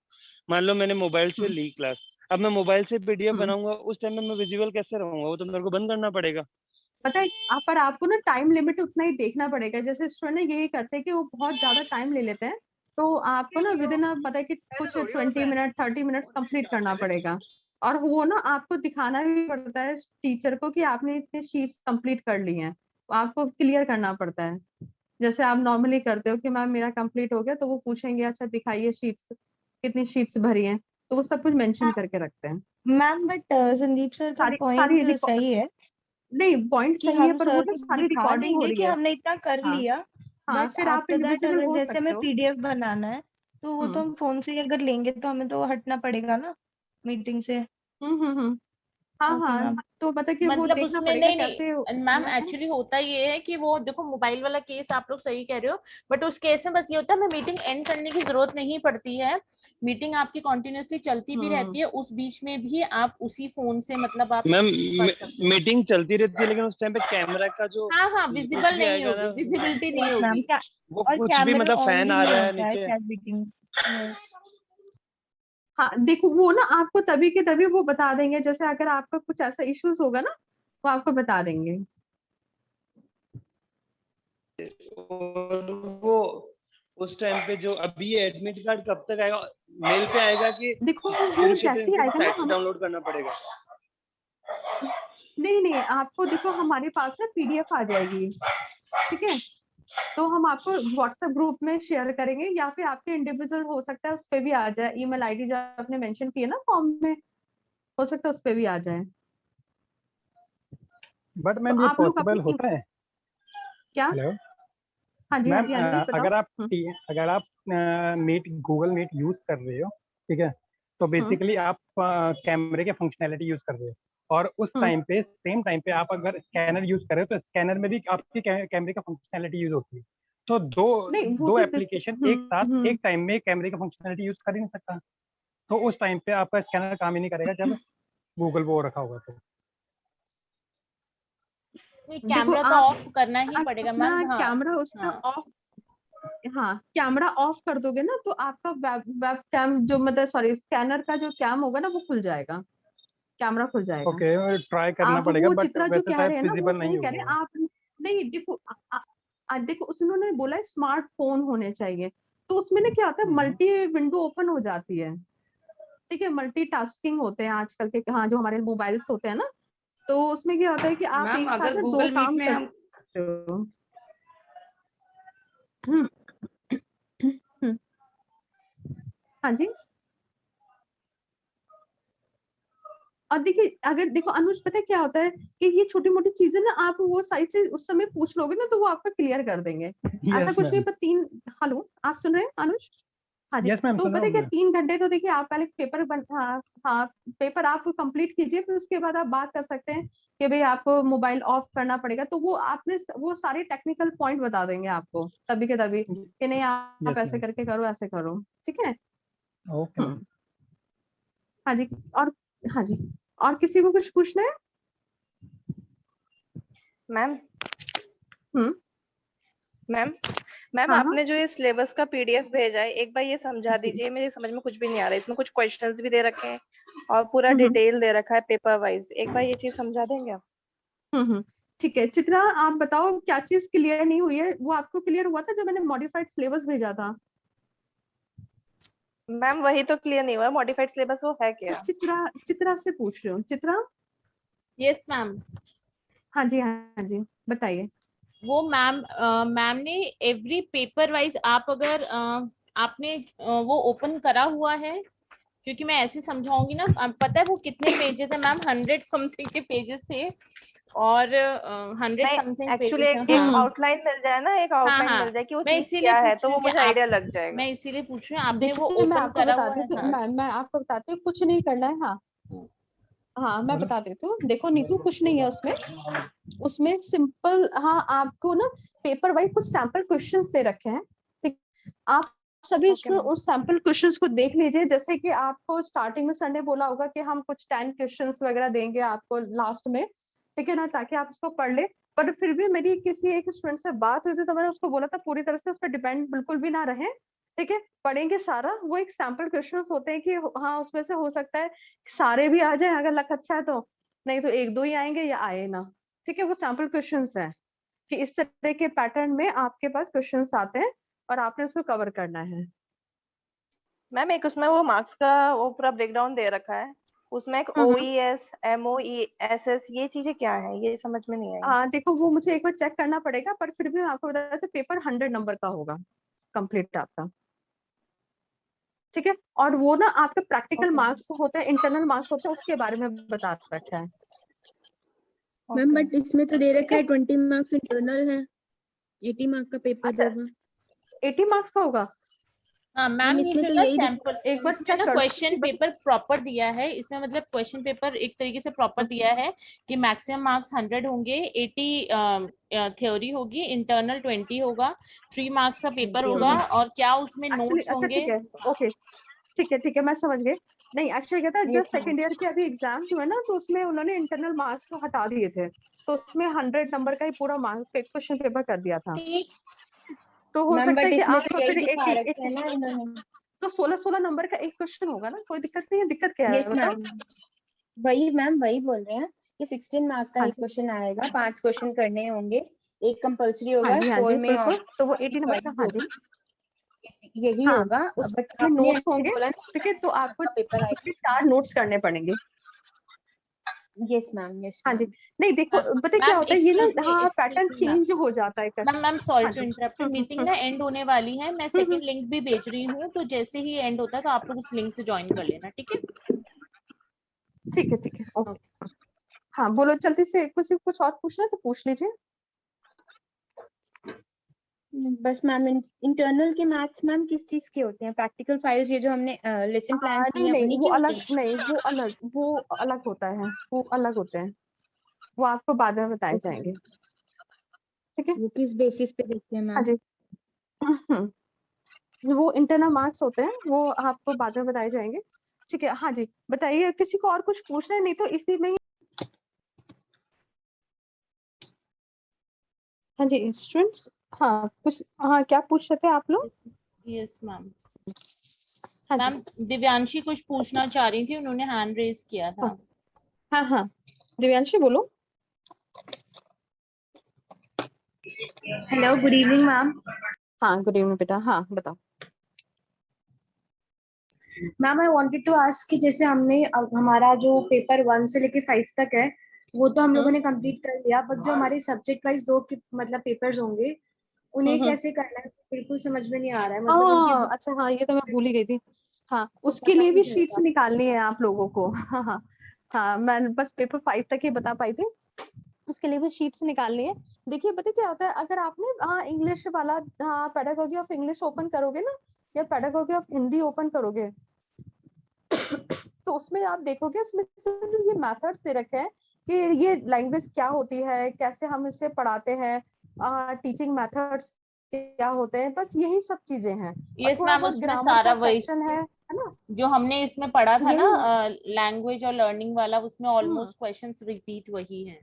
मान लो मैंने मोबाइल से ली क्लास, अब मैं मोबाइल से पीडीएफ हम्म बनाऊंगा, उस टाइम में मैं विजिबल कैसे रहूंगा? वो तो मेरे को बंद करना पड़ेगा। पता है पर आपको ना टाइम लिमिट उतना ही देखना पड़ेगा, जैसे स्टूडेंट यही करते हैं कि वो बहुत ज्यादा टाइम ले लेते हैं, तो आपको ना विद इन पता है कि कुछ 20 मिनट 30 मिनट्स कंप्लीट करना पड़ेगा, और वो ना आपको दिखाना भी पड़ता है टीचर को कि आपने इतने शीट्स कंप्लीट कर ली हैं, तो आपको क्लियर करना पड़ता है। जैसे आप नॉर्मली करते हो कि मैम मेरा कंप्लीट हो गया, तो वो पूछेंगे अच्छा दिखाइए शीट्स, कितनी शीट्स भरी हैं, तो वो सब कुछ मेंशन करके रखते हैं। मैम बट संदीप सर का सारी पॉइंट सही है नहीं पॉइंट कि सही है, हम पर वो सर ना को सारी दिखा रिकॉर्डिंग हो देंगे रही कि है। हमने इतना कर हाँ लिया, हाँ, बट फिर आप आफ्टर दैट इंडिविजुअल अगर हो जैसे सकते हमें हो। पीडीएफ बनाना है तो वो तो हम फोन से ही अगर लेंगे तो हमें तो हटना पड़ेगा ना मीटिंग से। हम्म। हाँ ओके हाँ, मैम। तो पता कि वो मतलब देखना उसमें पड़ेगा नहीं कैसे नहीं मैम, करना है। एक्चुअली होता ये है कि वो देखो मोबाइल वाला केस आप लोग सही कह रहे हो, बट उस केस में बस ये होता है हमें मीटिंग एंड करने की जरूरत नहीं पड़ती है, मीटिंग आपकी कॉन्टिन्यूसली चलती भी रहती है, उस बीच में भी आप उसी फोन से मतलब आप मैम पढ़ सकते हो। मीटिंग चलती रहती है, लेकिन उस टाइम पे कैमरा का जो हाँ हाँ, कुछ विजिबल भी नहीं आएगा होगी, ना, विजिबिलिटी नहीं यस मैम, होगी। वो और कुछ भी कैमरा मतलब ऑन फैन भी आ नहीं रहा है होता है नीचे। Chat meeting. यस। हाँ देखो वो ना आपको तभी के तभी वो बता देंगे, जैसे अगर आपका कुछ ऐसा इश्यूज होगा ना, वो आपको बता देंगे। और वो उस टाइम पे जो अभी ये एडमिट कार्ड कब तक आएगा, मेल पे आएगा कि देखो वो कुरुक्षेत्र जैसे ही की आएगा ना साइट से हम, डाउनलोड करना पड़ेगा? नहीं आपको देखो हमारे पास ना पीडीएफ आ जाएगी, ठीक है, तो हम आपको व्हाट्सएप ग्रुप में शेयर करेंगे, या फिर आपके इंडिविजुअल हो सकता है उस पे भी आ जाए, ईमेल आईडी जो आपने मेंशन की है ना फॉर्म में, हो सकता है उस पे भी आ जाए। बट तो मैम ये आप लोग पॉसिबल अपनी होता है? क्या, हेलो हाँ जी हाँ मैम, जी अनुज बताओ। अगर आप मीट गूगल मीट यूज कर रहे हो, ठीक है, तो हम्म बेसिकली आप कैमरे के फंक्शनैलिटी यूज कर रहे हो, और उस हम्म टाइम पे सेम टाइम पे आप अगर स्कैनर यूज कर रहे हो तो स्कैनर में भी आपकी कैमरे का फंक्शनैलिटी यूज होती है। तो दो नहीं वो दो तो देखो एप्लीकेशन एक साथ एक टाइम में कैमरे का फंक्शनैलिटी यूज कर ही नहीं सकता, तो उस टाइम पे आपका स्कैनर काम ही नहीं करेगा जब गूगल वो रखा होगा तो। देखो कैमरा तो आप ऑफ करना ही पड़ेगा अपना मैम। हाँ कैमरा उसका हाँ, ऑफ, हाँ कैमरा ऑफ कर दोगे ना, तो आपका वेब कैम जो मतलब सॉरी स्कैनर का जो कैम होगा ना वो खुल जाएगा, कैमरा खुल जाएगा। ओके, ट्राई करना आप पड़ेगा, वो बट चित्रा जो वैसे कह शायद रहे हैं ना वो फिजिबल सही नहीं कह रहे होगा हैं वो। आप। नहीं देखो देखो उन्होंने बोला है स्मार्टफोन होने चाहिए, तो उसमें ना क्या होता है मल्टी विंडो ओपन हो जाती है, ठीक है, मल्टीटास्किंग होते हैं आजकल के, हाँ जो हमारे मोबाइल्स होते हैं ना, तो उसमें क्या होता है कि आप मैम एक साथ अगर ना दो गूगल मीट काम में कर हम सकते हो। हम्म, हम्म, हाँ जी। और देखिए अगर देखो अनुज पता है क्या होता है कि ये छोटी मोटी चीजें ना आप वो साइड से उस समय पूछ लोगे ना, तो वो आपका क्लियर कर देंगे, ऐसा यस कुछ नहीं। मैम, पर तीन, हेलो आप सुन रहे हैं अनुज? हाँ जी, यस मैम, तो सुन रहा पता है हूँ क्या मैं। 3 घंटे तो देखिए आप पहले पेपर बन, हाँ हाँ पेपर आप कंप्लीट कीजिए, फिर उसके बाद आप बात कर सकते हैं कि भाई आपको मोबाइल ऑफ करना पड़ेगा, तो वो आपने वो सारे टेक्निकल पॉइंट बता देंगे आपको तभी के तभी कि नहीं आप यस ऐसे मैम, करके करो, ऐसे करो, ठीक है। Okay ma'am. हाँ जी, और हाँ जी, और किसी को कुछ पूछना है? मैम हम्म मैम मैम हाँ हाँ आपने जो ये सिलेबस का पीडीएफ भेजा है, एक बार ये समझा दीजिए, मेरे समझ में कुछ भी नहीं आ रहा है। इसमें कुछ क्वेश्चंस भी दे रखे हैं और पूरा हम्म डिटेल दे रखा है पेपर वाइज। एक बार ये चीज समझा देंगे आप? ठीक है चित्रा, आप बताओ क्या चीज क्लियर नहीं हुई है, वो आपको क्लियर हुआ था जो मैंने मॉडिफाइड सिलेबस भेजा था? मैम वही तो क्लियर नहीं हुआ, मॉडिफाइड सिलेबस वो है तो क्या? चित्रा, चित्रा से पूछ रही हूँ, चित्रा। Yes ma'am. हाँ जी बताइए। वो मैम ने एवरी पेपर वाइज, आप अगर आपने वो ओपन करा हुआ है, क्योंकि मैं ऐसे समझाऊंगी ना, पता है वो कितने पेजेस है मैम, 100 समथिंग के पेजेस थे, और 100 नहीं, समथिंग एक्चुअली पेजेस है। एक हाँ आउटलाइन मिल जाए ना, एक हाँ आउटलाइन हाँ, मिल जाए कि वो मैं चीज इसीलिए क्या है, पूछ तो रही वो हूँ कि मुझे आप, आइडिया लग जाएगा। मैं इसीलिए पूछ रही हूँ आपने वो देखिए मैं ओपन आपको करा बता हुआ है? देती हूँ, हाँ मैं आपको बताती हूँ, कुछ नहीं करना है। हाँ हाँ मैं बता देती हूँ, देखो नीतू कुछ नहीं है उसमें, उसमें सिंपल हाँ आपको ना पेपर वाइज कुछ सैंपल क्वेश्चंस दे रखे हैं, ठीक, आप सभी ओके मैम। उस सैंपल क्वेश्चंस को देख लीजिए। जैसे कि आपको स्टार्टिंग में सर ने बोला होगा कि हम कुछ 10 क्वेश्चंस वगैरह देंगे आपको लास्ट में, ठीक है ना, ताकि आप उसको पढ़ ले। पर फिर भी मेरी किसी एक स्टूडेंट से बात हुई थी, तो मैंने उसको बोला था पूरी तरह से उस पर डिपेंड बिल्कुल भी ना रहे, ठीक है, पढ़ेंगे सारा। वो एक सैंपल क्वेश्चंस होते हैं कि हाँ उसमें से हो सकता है सारे भी आ जाए अगर लक अच्छा है तो, नहीं तो एक दो ही आएंगे या आए ना, ठीक है। वो सैंपल क्वेश्चंस है कि इस तरह के पैटर्न में आपके पास क्वेश्चंस आते हैं और आपने उसको कवर करना है। मैम एक उसमें वो मार्क्स का वो पूरा ब्रेकडाउन दे रखा है, उसमें एक हम्म। OES, MOESS, ये चीजें क्या है, ये समझ में नहीं आई। देखो वो मुझे एक बार चेक करना पड़ेगा, पर फिर भी मैं आपको बता देती हूँ, पेपर 100 नंबर का होगा कंप्लीट आपका, ठीक है। और वो ना आपके प्रैक्टिकल Okay. मार्क्स होते हैं, इंटरनल मार्क्स होते हैं, उसके बारे में बता रखा है। Ma'am Okay. बट इसमें तो दे रखा है 20 मार्क्स इंटरनल है, 80 मार्क का पेपर अच्छा, होगा। 80 मार्क्स का होगा। हाँ मैम, ये इसमें जो तो ना यही सैंपल, एक बार इसमें चेक ना कर लो क्वेश्चन पेपर प्रॉपर दिया है, इसमें मतलब क्वेश्चन पेपर एक तरीके से प्रॉपर दिया है कि मैक्सिमम मार्क्स 100 होंगे, 80 थ्योरी होगी, इंटरनल 20 होगा, 3 मार्क्स का पेपर होगा, और क्या उसमें एक्चुअली नोट्स अच्छा होंगे। ठीक है, ओके ठीक है मैं समझ गई। नहीं एक्चुअली क्या था, Yes, just ma'am. Second year के अभी एग्जाम्स हुए ना, तो उसमें उन्होंने इंटरनल मार्क्स हटा दिए थे, तो उसमें 100 नंबर का ही पूरा क्वेश्चन पेपर कर दिया था। तो हो मैम सकता है बट कि इसमें आपको तो फिर यही दिखा 80 रखा है ना इन्होंने। तो 16 नंबर का एक क्वेश्चन होगा ना, कोई दिक्कत नहीं है। दिक्कत क्या है यस बताओ। मैम, वही मैम वही बोल रहे हैं कि 16 मार्क का हाँ एक जी क्वेश्चन आएगा, 5 क्वेश्चन करने होंगे, एक कंपलसरी होगा, हाँ जी 4 में बिल्कुल, तो वो 80 नंबर का, चॉइस हाँ जी होगी, यही हाँ, होगा। बट उसमें आपने नोट्स ऐसे होंगे, बोला ना ठीक है, तो 20 मार्क आपको का पेपर उसके आएगा। 4 नोट्स करने पड़ेंगे। यस मैम, यस हाँ जी, मैम। नहीं देखो पता है क्या मैम होता है, ये ना हाँ pattern excuse me ma'am, change हो जाता है मैम मैम सॉरी हाँ टू जी इंटरप्ट, मीटिंग ना एंड होने वाली है, मैं हम्म, सेकंड लिंक भी भेज रही हूँ, तो जैसे ही एंड होता है तो आप लोग उस लिंक से ज्वाइन कर लेना, ठीक है। ठीक है ओके। हाँ बोलो जल्दी से, कुछ और पूछना है तो पूछ लीजिए। बस मैम इंटरनल के मार्क्स मैम किस चीज के होते हैं? प्रैक्टिकल फाइल्स, ये जो हमने लेसन प्लान्स दिए नहीं हैं नहीं उन्हीं वो के होते अलग, हैं? नहीं वो अलग होता है, वो अलग होते हैं, वो आपको बाद में बताए ओके, जाएंगे, ठीक है। वो किस बेसिस पे देखते हैं हाँ मैम? जी वो इंटरनल मार्क्स होते हैं, वो आपको बाद में बताए जाएंगे, ठीक है। हाँ जी बताइए, किसी को और कुछ पूछना है, नहीं तो इसी में ही। हाँ जी स्टूडेंट्स, हाँ कुछ, हाँ क्या पूछ रहे थे आप लोग? Yes ma'am. हाँ जी मैम दिव्यांशी कुछ पूछना चाह रही थी, उन्होंने हैंड रेज किया था। हाँ दिव्यांशी बोलो। Hello, good evening ma'am. हाँ गुड इवनिंग बेटा, हाँ बताओ। Ma'am I wanted to ask कि जैसे हमने हमारा जो पेपर 1 से लेके 5 तक है वो तो हम लोगों ने कंप्लीट कर लिया, बट जो हमारे सब्जेक्ट वाइज मतलब पेपर्स होंगे उन्हें हम्म। कैसे करना है, बिल्कुल समझ में नहीं आ रहा है, मतलब उनकी हाँ बुक अच्छा, हाँ ये तो मैं भूल ही गई थी। हाँ को उसके तो पता लिए नहीं भी चल शीट्स रहा। निकालनी है आप लोगों को हाँ मैं बस पेपर 5 तक ही बता पाई थी, उसके लिए भी शीट्स निकालनी है। देखिए पता क्या होता है, अगर आपने हाँ इंग्लिश वाला, हाँ पेडागोगी ऑफ इंग्लिश ओपन करोगे ना, या पेडागोगी ऑफ हिंदी ओपन करोगे तो उसमें आप देखोगे, उसमें सिर्फ ये मेथड्स दे रखे हैं कि ये लैंग्वेज क्या होती है, कैसे हम इसे पढ़ाते हैं, टीचिंग मेथड्स क्या होते हैं, बस यही सब चीजें हैं, और यस थोड़ा मैम, बहुत उसमें ग्रामर सारा का वही सेक्शन है ना, जो हमने इसमें पढ़ा था ना, यही। लैंग्वेज और लर्निंग वाला, उसमें ऑलमोस्ट क्वेश्चंस रिपीट वही हैं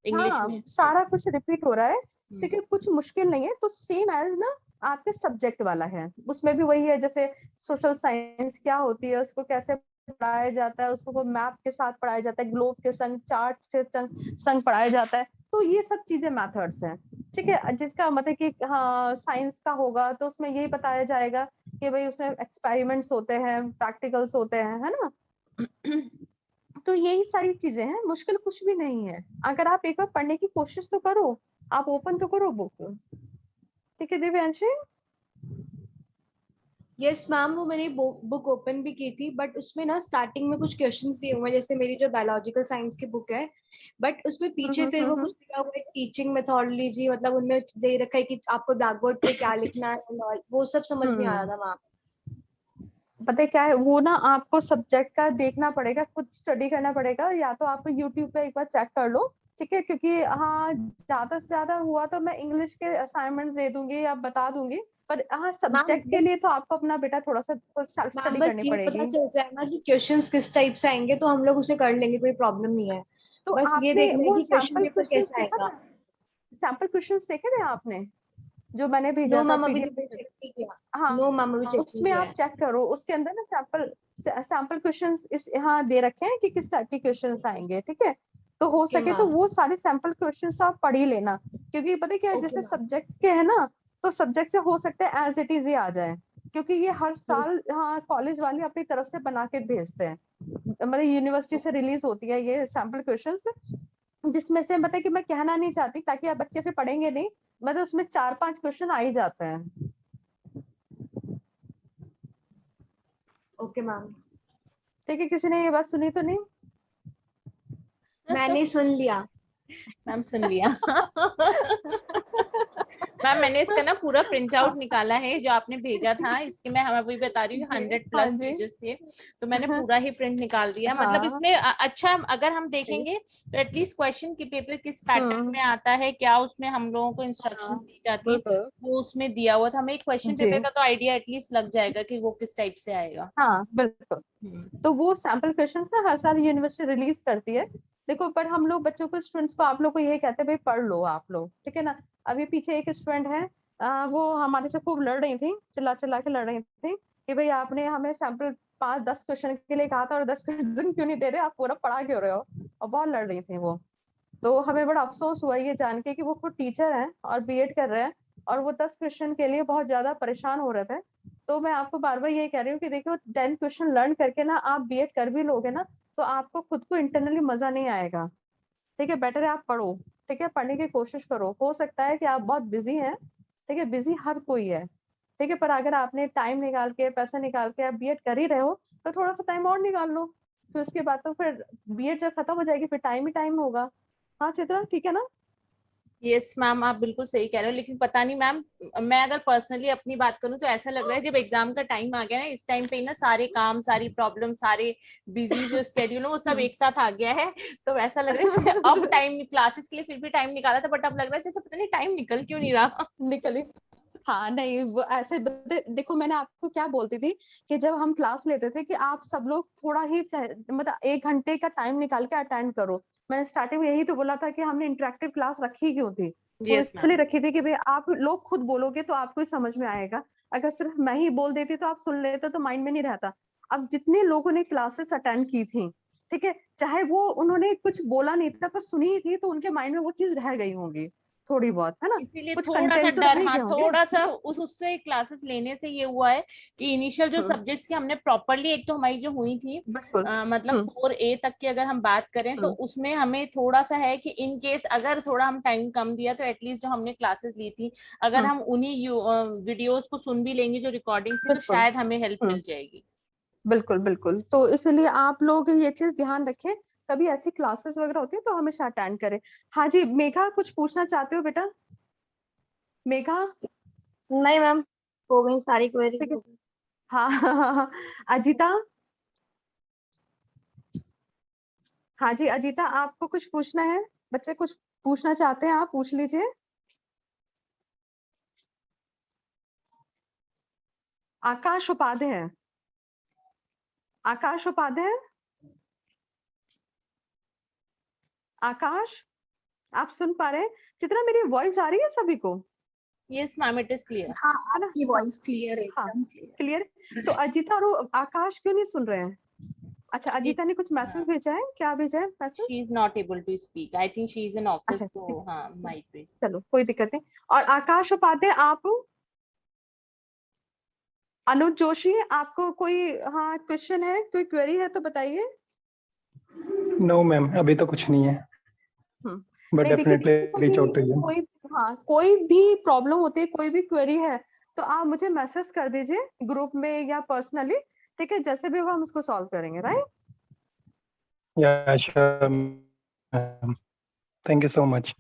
इंग्लिश हाँ में। सारा कुछ रिपीट हो रहा है, हम्म। ठीक है, कुछ मुश्किल नहीं है, तो सेम एज ना आपके सब्जेक्ट वाला है, उसमें भी वही है, जैसे सोशल साइंस क्या होती है, उसको कैसे पढ़ाया जाता है, उसको मैप के साथ पढ़ाया जाता है, ग्लोब के संग, चार्ट से संग पढ़ाया जाता है, तो ये सब चीजें मेथड्स हैं, ठीक है। जिसका मतलब कि हाँ साइंस का होगा तो उसमें यही बताया जाएगा कि भाई उसमें एक्सपेरिमेंट्स होते हैं, प्रैक्टिकल्स होते हैं, है ना तो यही सारी चीजें हैं, मुश्किल कुछ भी नहीं है, अगर आप एक बार पढ़ने की कोशिश तो करो, आप ओपन तो करो बुक, ठीक है दिव्यांशी। यस मैम, वो मैंने बुक ओपन भी की थी, बट उसमें ना स्टार्टिंग में कुछ क्वेश्चंस दिए हुए हैं, जैसे मेरी जो बायोलॉजिकल साइंस की बुक है, बट उसमें पीछे फिर वो कुछ दिया हुआ है टीचिंग मेथोडोलॉजी, मतलब उनमें दे रखा है कि आपको ब्लैक बोर्ड पे क्या लिखना है and all, वो सब समझ नहीं आ रहा था वहाँ। पता है क्या है, वो ना आपको सब्जेक्ट का देखना पड़ेगा, खुद स्टडी करना पड़ेगा, या तो आप यूट्यूब पे एक बार चेक कर लो, ठीक है, क्योंकि हाँ ज्यादा से ज्यादा हुआ तो मैं इंग्लिश के असाइनमेंट दे दूंगी या बता दूंगी, पर हाँ सब्जेक्ट के लिए तो आपको अपना बेटा थोड़ा सा सेल्फ मैम स्टडी बस करनी ये पता पड़ेगी। चल जाए ना कि क्वेश्चंस किस टाइप से आएंगे तो हम लोग उसे कर लेंगे, कोई प्रॉब्लम नहीं है। तो बस ये आपने देखना है वो कि क्वेश्चन सैंपल पेपर क्वेश्चन कैसा देखा आएगा। था, सैंपल क्वेश्चन देखे थे आपने जो मैंने भेजा नो था मैम, अभी तक पीडीएफ? चेक नहीं किया। हाँ नो मैम, अभी चेक नहीं उसमें किया आप है। चेक करो, उसके अंदर ना सैंपल क्वेश्चंस इस यहाँ दे रखे हैं कि किस टाइप के क्वेश्चंस आएंगे, ठीक है, तो हो ओके सके तो मैम। वो सारे सैंपल क्वेश्चंस आप पढ़ ही लेना, क्योंकि पता है क्या है, ओके जैसे मैम। सब्जेक्ट्स के है ना, तो सब्जेक्ट से हो सकता है एज इट इज ही आ जाए, क्योंकि ये हर साल हाँ कॉलेज वाले अपनी तरफ से बना के भेजते हैं, मतलब यूनिवर्सिटी से रिलीज होती है ये सैम्पल क्वेश्चंस, जिसमें से मतलब कि मैं कहना नहीं चाहती ताकि आप बच्चे फिर पढ़ेंगे नहीं, मतलब उसमें 4-5 क्वेश्चन आ ही जाते हैं। ओके मैम, ठीक है, किसी ने ये बात सुनी तो नहीं? मैंने सुन लिया। मैम सुन लिया। मैम मैंने इसका ना पूरा प्रिंट आउट निकाला है जो आपने भेजा था, इसके मैं हमें वही बता रही हूँ 100 हाँ प्लस जी। पेजेस थे, तो मैंने पूरा ही प्रिंट निकाल दिया। मतलब हाँ। इसमें अच्छा अगर हम देखेंगे तो एटलीस्ट क्वेश्चन की पेपर किस पैटर्न में आता है, क्या उसमें हम लोगों को इंस्ट्रक्शंस दी जाती है, बिल्कुल। वो उसमें दिया हुआ था। हमें एक क्वेश्चन जी पेपर का तो आइडिया एटलीस्ट लग जाएगा कि वो किस टाइप से आएगा। हाँ बिल्कुल। तो वो सैंपल क्वेश्चन ना हर साल यूनिवर्सिटी रिलीज करती है। देखो पर हम लोग बच्चों को, स्टूडेंट्स को, आप लोग को ये कहते हैं भाई पढ़ लो आप लोग, ठीक है ना। अभी पीछे एक स्टूडेंट है, वो हमारे से खूब लड़ रही थी, चिल्ला चिल्ला के लड़ रही थी कि भाई आपने हमें सैंपल 5-10 क्वेश्चन के लिए कहा था और 10 क्वेश्चन क्यों नहीं दे रहे, आप पूरा पढ़ा क्यों रहे हो, और बहुत लड़ रही थी वो। तो हमें बड़ा अफसोस हुआ ये जान के कि वो खुद टीचर है और बीएड कर रहे हैं और वो 10 क्वेश्चन के लिए बहुत ज्यादा परेशान हो रहे थे। तो मैं आपको बार बार ये कह रही हूँ कि देखो 10 क्वेश्चन लर्न करके ना आप बीएड कर भी लोगे ना, तो आपको खुद को इंटरनली मजा नहीं आएगा। ठीक है, बेटर है आप पढ़ो, ठीक है, पढ़ने की कोशिश करो। हो सकता है कि आप बहुत बिजी हैं, ठीक है, बिजी हर कोई है, ठीक है, पर अगर आपने टाइम निकाल के, पैसा निकाल के आप बीएड कर ही रहे हो तो थोड़ा सा टाइम और निकाल लो, फिर उसके बाद तो फिर बीएड जब खत्म हो जाएगी फिर टाइम ही टाइम होगा। हाँ चित्रा, ठीक है ना? यस मैम, आप बिल्कुल सही कह रहे हो, लेकिन पता नहीं मैम, मैं अगर पर्सनली अपनी बात करूं तो ऐसा लग रहा है जब एग्जाम का टाइम आ गया ना, इस टाइम पे ही ना सारे काम, सारी प्रॉब्लम, सारे बिजी जो स्केड्यूल है वो सब एक साथ आ गया है। तो ऐसा लग रहा है अब टाइम क्लासेस के लिए फिर भी टाइम निकाला था, बट अब लग रहा है जैसे पता नहीं टाइम निकल क्यों नहीं रहा। निकली। हाँ नहीं, वो ऐसे देखो मैंने आपको क्या बोलती थी कि जब हम क्लास लेते थे कि आप सब लोग थोड़ा ही मतलब 1 घंटे का टाइम निकाल के अटेंड करो। मैंने स्टार्टिंग में यही तो बोला था कि हमने इंटरेक्टिव क्लास रखी क्यों थी, वो यस इसलिए मैम। रखी थी कि भाई आप लोग खुद बोलोगे तो आपको ही समझ में आएगा। अगर सिर्फ मैं ही बोल देती तो आप सुन लेते तो माइंड में नहीं रहता। अब जितने लोगों ने क्लासेस अटेंड की थी, ठीक है, चाहे वो उन्होंने कुछ बोला नहीं था पर सुनी ही थी, तो उनके माइंड में वो चीज रह गई होंगी थोड़ी बहुत, है ना, इसीलिए कुछ थोड़ा सा कंटेंट तो डर, रह ही हाँ गए होंगे। थोड़ा सा उससे क्लासेस लेने से ये हुआ है कि इनिशियल जो सब्जेक्ट्स की हमने प्रॉपरली, एक तो हमारी जो हुई थी बिल्कुल। मतलब 4A तक की अगर हम बात करें तो उसमें हमें थोड़ा सा है कि इन केस अगर थोड़ा हम टाइम कम दिया तो एटलीस्ट जो हमने क्लासेस ली थी अगर हम उन्हीं वीडियोस को सुन भी लेंगे जो रिकॉर्डिंग से, तो बिल्कुल। शायद हमें हेल्प मिल जाएगी। बिल्कुल बिल्कुल, तो इसलिए आप लोग ये चीज ध्यान रखें, कभी ऐसी क्लासेस वगैरह होती है तो हमेशा अटेंड करें। हाँ जी, मेघा कुछ पूछना चाहते हो बेटा? मेघा? नहीं मैम, हो गई सारी क्वेरीज ठीक है। हो गई। हाँ अजिता? हाँ जी अजिता, आपको कुछ पूछना है? बच्चे कुछ पूछना चाहते हैं, आप पूछ लीजिए। आकाश उपाध्याय, आकाश उपाध्याय, आकाश, आप सुन पा रहे हैं? चित्रा मेरी वॉइस आ रही है सभी को? Yes ma'am, it is clear. हाँ, आपकी वॉइस क्लियर है, एकदम क्लियर। तो अजिता और आकाश क्यों नहीं सुन रहे हैं? अच्छा, अजिता ने कुछ मैसेज भेजा है, क्या भेजा है message? She is not able to speak, I think she is in office, अच्छा तो हाँ माइट बी। चलो कोई दिक्कत नहीं। और आकाश उपाध्याय आप? अनुज जोशी, आपको कोई हाँ क्वेश्चन है, कोई क्वेरी है तो बताइए। नो मैम, अभी तो कुछ नहीं है, बट नहीं देखिए, डेफिनेटली किसी को रीच भी आउट टू यू। कोई हाँ कोई भी प्रॉब्लम होती है, कोई भी क्वेरी है तो आप मुझे मैसेज कर दीजिए ग्रुप में या पर्सनली, ठीक है, जैसे भी होगा हम उसको सॉल्व करेंगे, राइट? या sure, thank you so much.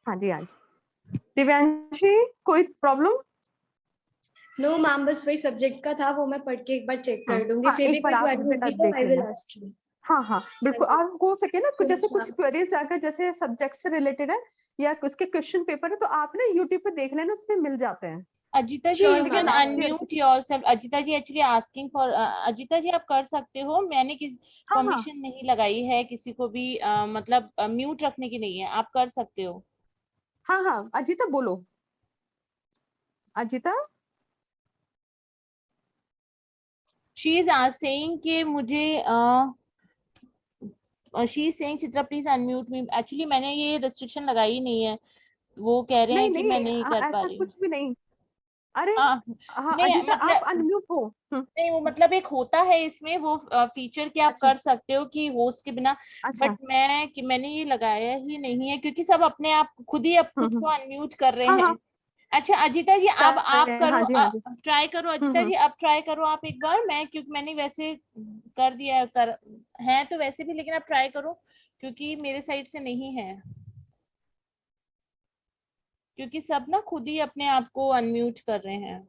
हाँ जी हाँ जी। दिव्यांशी, कोई प्रॉब्लम? नो मैम, बस वही सब्जेक्ट का था, वो मैं पढ़ के एक बार चेक कर लूंगी, हाँ, फिर भी एक बार कोई आप क्वेरी बेटा होगी तो देख आई विल लेना। Ask you. हाँ हाँ बिल्कुल, और हो सके ना जैसे Yes, कुछ ma'am. क्वेरीज अगर जैसे सब्जेक्ट से रिलेटेड है या उसके क्वेश्चन पेपर है तो आप ना यूट्यूब पे देख लेना, उसमें मिल जाते हैं। Ajita ji, Sure, you can ma'am. unmute yourself. Ajita ji actually asking for, Ajita ji आप कर सकते हो, मैंने किस हाँ हाँ परमिशन नहीं लगाई है किसी को भी, मतलब म्यूट रखने की नहीं है, आप कर सकते हो। हाँ हाँ अजिता बोलो। अजिता? शी इज सेइंग कि मुझे she is saying Chitra please unmute me, actually मैंने ये रिस्ट्रिक्शन लगाई नहीं है, वो कह रहे नहीं हैं कि मैं नहीं, नहीं कर पा ऐसा रही हूँ। कुछ भी नहीं। अरे हाँ हाँ नहीं अजीता आप मतलब अनम्यूट हो। नहीं, वो मतलब एक होता है इसमें वो फीचर कि आप अच्छा कर सकते हो कि होस्ट के बिना, अच्छा बट मैंने ये लगाया ही नहीं है क्योंकि सब अपने आप खुद ही अब खुद हम्म। को अनम्यूट कर रहे हाँ हैं। हाँ अच्छा अजीता जी अब कर आप रहे हैं, करो, हाँ जी हाँ जी। ट्राई करो अजीता जी, अब ट्राई करो आप एक बार, मैं क्योंकि मैंने वैसे कर दिया कर है तो वैसे भी, लेकिन आप ट्राई करो क्योंकि मेरे साइड से नहीं है, क्योंकि सब ना खुद ही अपने आप को अनम्यूट कर रहे हैं।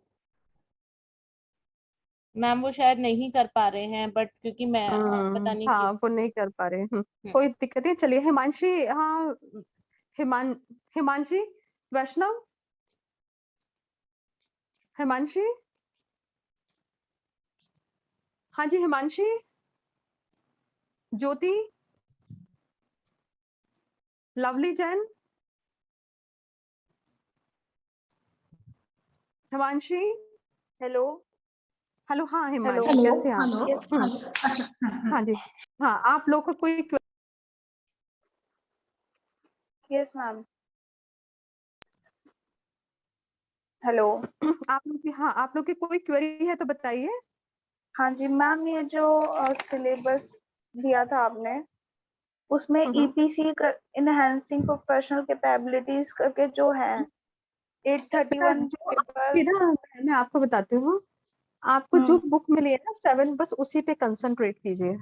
मैम वो शायद नहीं कर पा रहे हैं, बट क्योंकि मैं पता नहीं कि हाँ वो नहीं कर पा रहे। कोई दिक्कत नहीं, चलिए हिमांशी। हाँ हिमांशी वैष्णव, हिमांशी, हाँ जी हिमांशी, ज्योति, लवली जैन, हिमांशी, हेलो हेलो। हाँ हिमांशी हेलो हेलो कैसे हैं आप? हेलो यस हेलो अच्छा हाँ जी। हाँ आप लोग को कोई यस मैम। हेलो आप लोग की, हाँ आप लोग की कोई क्वेरी है तो बताइए। हाँ जी मैम, ये जो सिलेबस दिया था आपने उसमें ईपीसी इनहेंसिंग प्रोफेशनल कैपेबिलिटीज करके जो है 831 जो पेपर। आपकी ना, मैं आपको बताती हूँ, आपको जो बुक मिली है ना 7, बस उसी पे कंसंट्रेट कीजिए।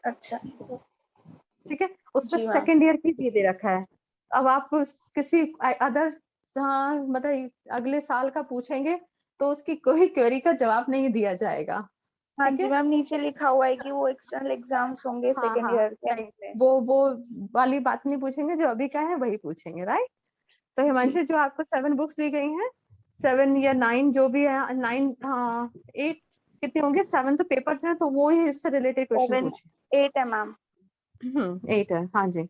अच्छा ठीक है, उसमें जी मैम। सेकेंड ईयर की भी दे रखा है। अब आप किसी अदर, हाँ मतलब अगले साल का पूछेंगे तो उसकी कोई क्वेरी का जवाब नहीं दिया जाएगा। हाँ ठीक जी है, मैम, नीचे लिखा हुआ है कि वो एक्सटर्नल एग्जाम्स होंगे हाँ सेकेंड हाँ ईयर के नहीं, एंड में। वो वाली बात नहीं पूछेंगे, जो अभी का है वही पूछेंगे, राइट। तो हिमांशु जो आपको 7 बुक्स दी गई हैं, 7 या 9 जो भी है, 9 हाँ 8 कितने होंगे, 7 तो पेपर्स हैं, तो वो ही इससे रिलेटेड क्वेश्चन 7 पूछे। 8 है मैम। 8 है, हाँ जी।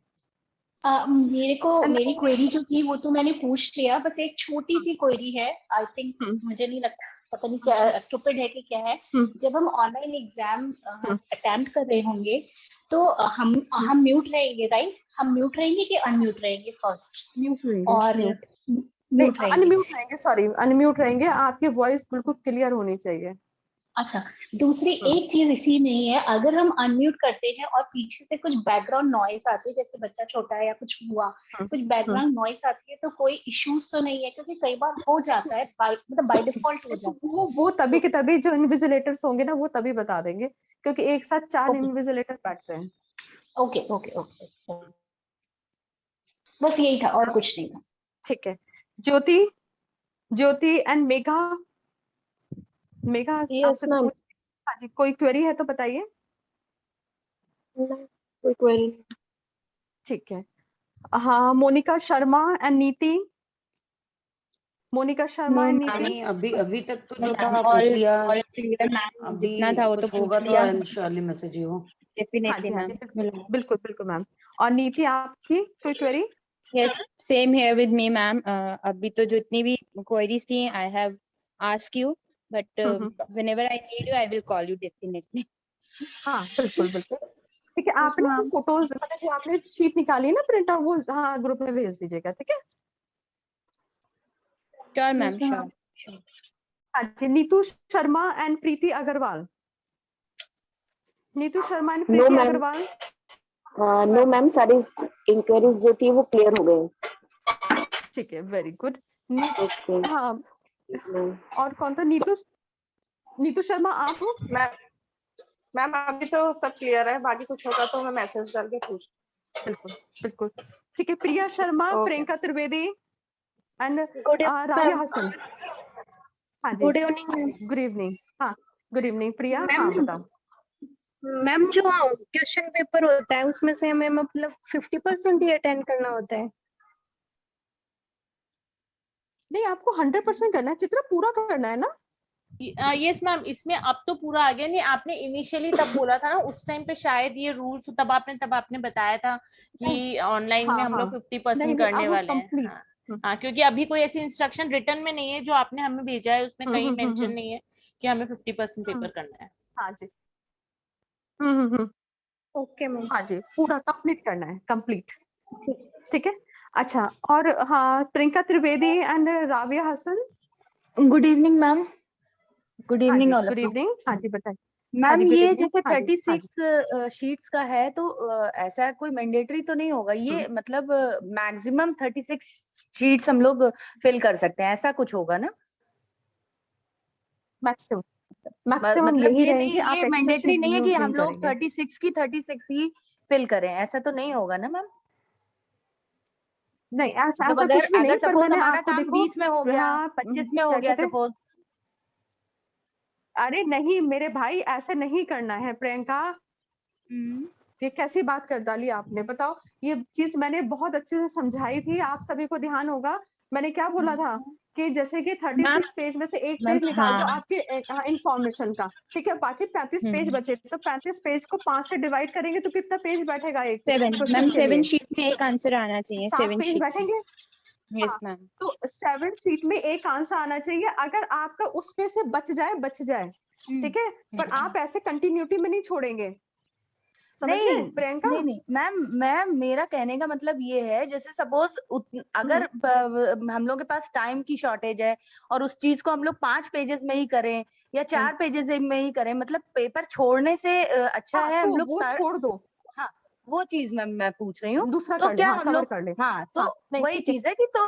मेरे को मेरी क्वेरी जो थी वो तो मैंने पूछ लिया, बस एक छोटी सी क्वेरी है। आई थिंक मुझे नहीं लगता, पता नहीं क्या स्टूपिड है कि क्या है। जब हम ऑनलाइन एग्जाम अटेम्प्ट कर रहे होंगे तो हम म्यूट रहेंगे, राइट? हम म्यूट रहेंगे कि अनम्यूट रहेंगे फर्स्ट? म्यूट रहेंगे, और म्यूट नहीं, म्यूट रहेंगे। अनम्यूट रहेंगे, सॉरी अनम्यूट रहेंगे, आपकी वॉइस बिल्कुल क्लियर होनी चाहिए। अच्छा, दूसरी एक चीज इसी में ही है, अगर हम अनम्यूट करते हैं और पीछे से कुछ बैकग्राउंड नॉइस आती है, जैसे बच्चा छोटा है या कुछ हुआ, कुछ बैकग्राउंड नॉइस आती है, तो कोई इश्यूज तो नहीं है? क्योंकि कई बार हो जाता है, मतलब बाय डिफॉल्ट हो जाता है। वो तभी के तभी जो इन्विजिलेटर्स होंगे ना वो तभी बता देंगे, क्योंकि एक साथ 4 इन्विजिलेटर बैठते हैं। ओके ओके ओके, बस यही था और कुछ नहीं था। ठीक है, ज्योति, ज्योति एंड मेघा, मेघा आपसे तो पूछ, हाँ जी कोई क्वेरी है तो बताइए। कोई क्वेरी नहीं। ठीक है, हाँ मोनिका शर्मा एंड नीति, मोनिका शर्मा एंड नीति। नहीं अभी अभी तक तो जो मैम था पूछ ऑल लिया, ऑल क्लियर मैम, अभी जितना था वो तो कुछ पूछ होगा तो लिया। I surely message you. हाँ डेफिनेटली जी हाँ मैम। जी बिल्कुल बिल्कुल मैम। और नीति आपकी कोई query? Yes, same here with me ma'am. अभी तो जितनी भी क्वेरीज थी I have ask you, but whenever I need you I will call you definitely. हाँ बिल्कुल बिल्कुल। ठीक है, आप ना फोटोज मतलब जो आपने शीट निकाली है ना प्रिंट आउट, वो हाँ ग्रुप में भेज दीजिएगा, ठीक है। Sure ma'am, sure. हाँ जी, Neetu Sharma and Preeti Agarwal, Neetu Sharma and Preeti Agarwal. No ma'am, सारी इंक्वायरीज जो थी वो क्लियर हो गई। ठीक है, वेरी गुड। ओके हाँ, और कौन था? नीतू, नीतू शर्मा आप हो? मैम अभी तो सब क्लियर है, बाकी कुछ होगा तो मैं मैसेज करके पूछ। बिल्कुल बिल्कुल। ठीक है, प्रिया शर्मा, प्रियंका त्रिवेदी एंड गुड राविया हसन। हाँ जी, गुड इवनिंग गुड इवनिंग। हाँ गुड इवनिंग प्रिया, मैम। हाँ बताओ। मैम जो क्वेश्चन पेपर होता है उसमें से हमें मतलब 50% ही अटेंड करना होता है? नहीं, आपको 100% करना है, चित्रा पूरा करना है ना। यस मैम, इसमें अब तो पूरा आ गया। नहीं, आपने इनिशियली तब बोला था ना उस टाइम पे, शायद ये रूल्स तब आपने बताया था कि ऑनलाइन में हाँ हम हाँ लोग नहीं 50% नहीं, करने अब वो वाले हैं। कंप्लीट। हाँ हाँ, क्योंकि अभी कोई ऐसी इंस्ट्रक्शन रिटर्न में नहीं है, जो आपने हमें भेजा है उसमें कहीं मेंशन नहीं है कि हमें 50% पेपर करना है। हाँ जी। Okay ma'am. हाँ जी, पूरा कंप्लीट करना है, कंप्लीट। ठीक है, अच्छा। और हाँ, Priyanka Trivedi and Raviya Hasan. Good evening ma'am. Good evening all of good you. Evening. हाँ जी बताइए। मैम good ये evening. जैसे हाँ जी, 36 शीट्स का है तो ऐसा कोई मैंडेटरी तो नहीं होगा ये, मतलब मैक्सिमम 36 शीट्स हम लोग फिल कर सकते हैं, ऐसा कुछ होगा ना? मैक्सिमम मैक्सिमम मतलब यही ये रहेंगे, नहीं, आप ये एक्सेस मैंडेटरी नहीं है कि यूज हम नहीं लोग करेंगे। 36 की 36 ही फिल करें, ऐसा तो नहीं होगा ना मैम? नहीं ऐसा मतलब ऐसा अगर कुछ भी नहीं, अगर पर सपोज मैंने हमारा आपको काम देखो 20 में हो गया, हाँ 25 में हो क्या गया कहते हैं, सपोज। अरे नहीं मेरे भाई ऐसे नहीं करना है प्रियंका। ये कैसी बात कर डाली आपने, बताओ। ये चीज मैंने बहुत अच्छे से समझाई थी, आप सभी को ध्यान होगा। मैंने क्या बोला था कि जैसे कि 36 पेज में से एक पेज निकाल दो आपके इंफॉर्मेशन का, ठीक है, बाकी 35 पेज बचे, तो 35 पेज को 5 से डिवाइड करेंगे तो कितना पेज बैठेगा एक 7 क्वेश्चन मैम, के 7 लिए? शीट में एक आंसर आना चाहिए, 7 7 पेज शीट। बैठेंगे। Yes ma'am. तो 7 शीट में एक आंसर आना चाहिए, अगर आपका उसमें से बच जाए, ठीक है, पर आप ऐसे कंटिन्यूटी में नहीं छोड़ेंगे, समझ गए नहीं प्रियंका? नहीं नहीं मैम मेरा कहने का मतलब ये है, जैसे सपोज अगर हम लोग के पास टाइम की शॉर्टेज है और उस चीज को हम लोग 5 पेजेस में ही करें या 4 पेजेस में ही करें, मतलब पेपर छोड़ने से अच्छा है तो हम लोग वो छोड़ दो, हाँ वो चीज मैं पूछ रही हूँ। दूसरा तो कर ले, क्या हाँ हम कवर लोग कर ले। हाँ तो नहीं वही ठीक है। चीज है कि तो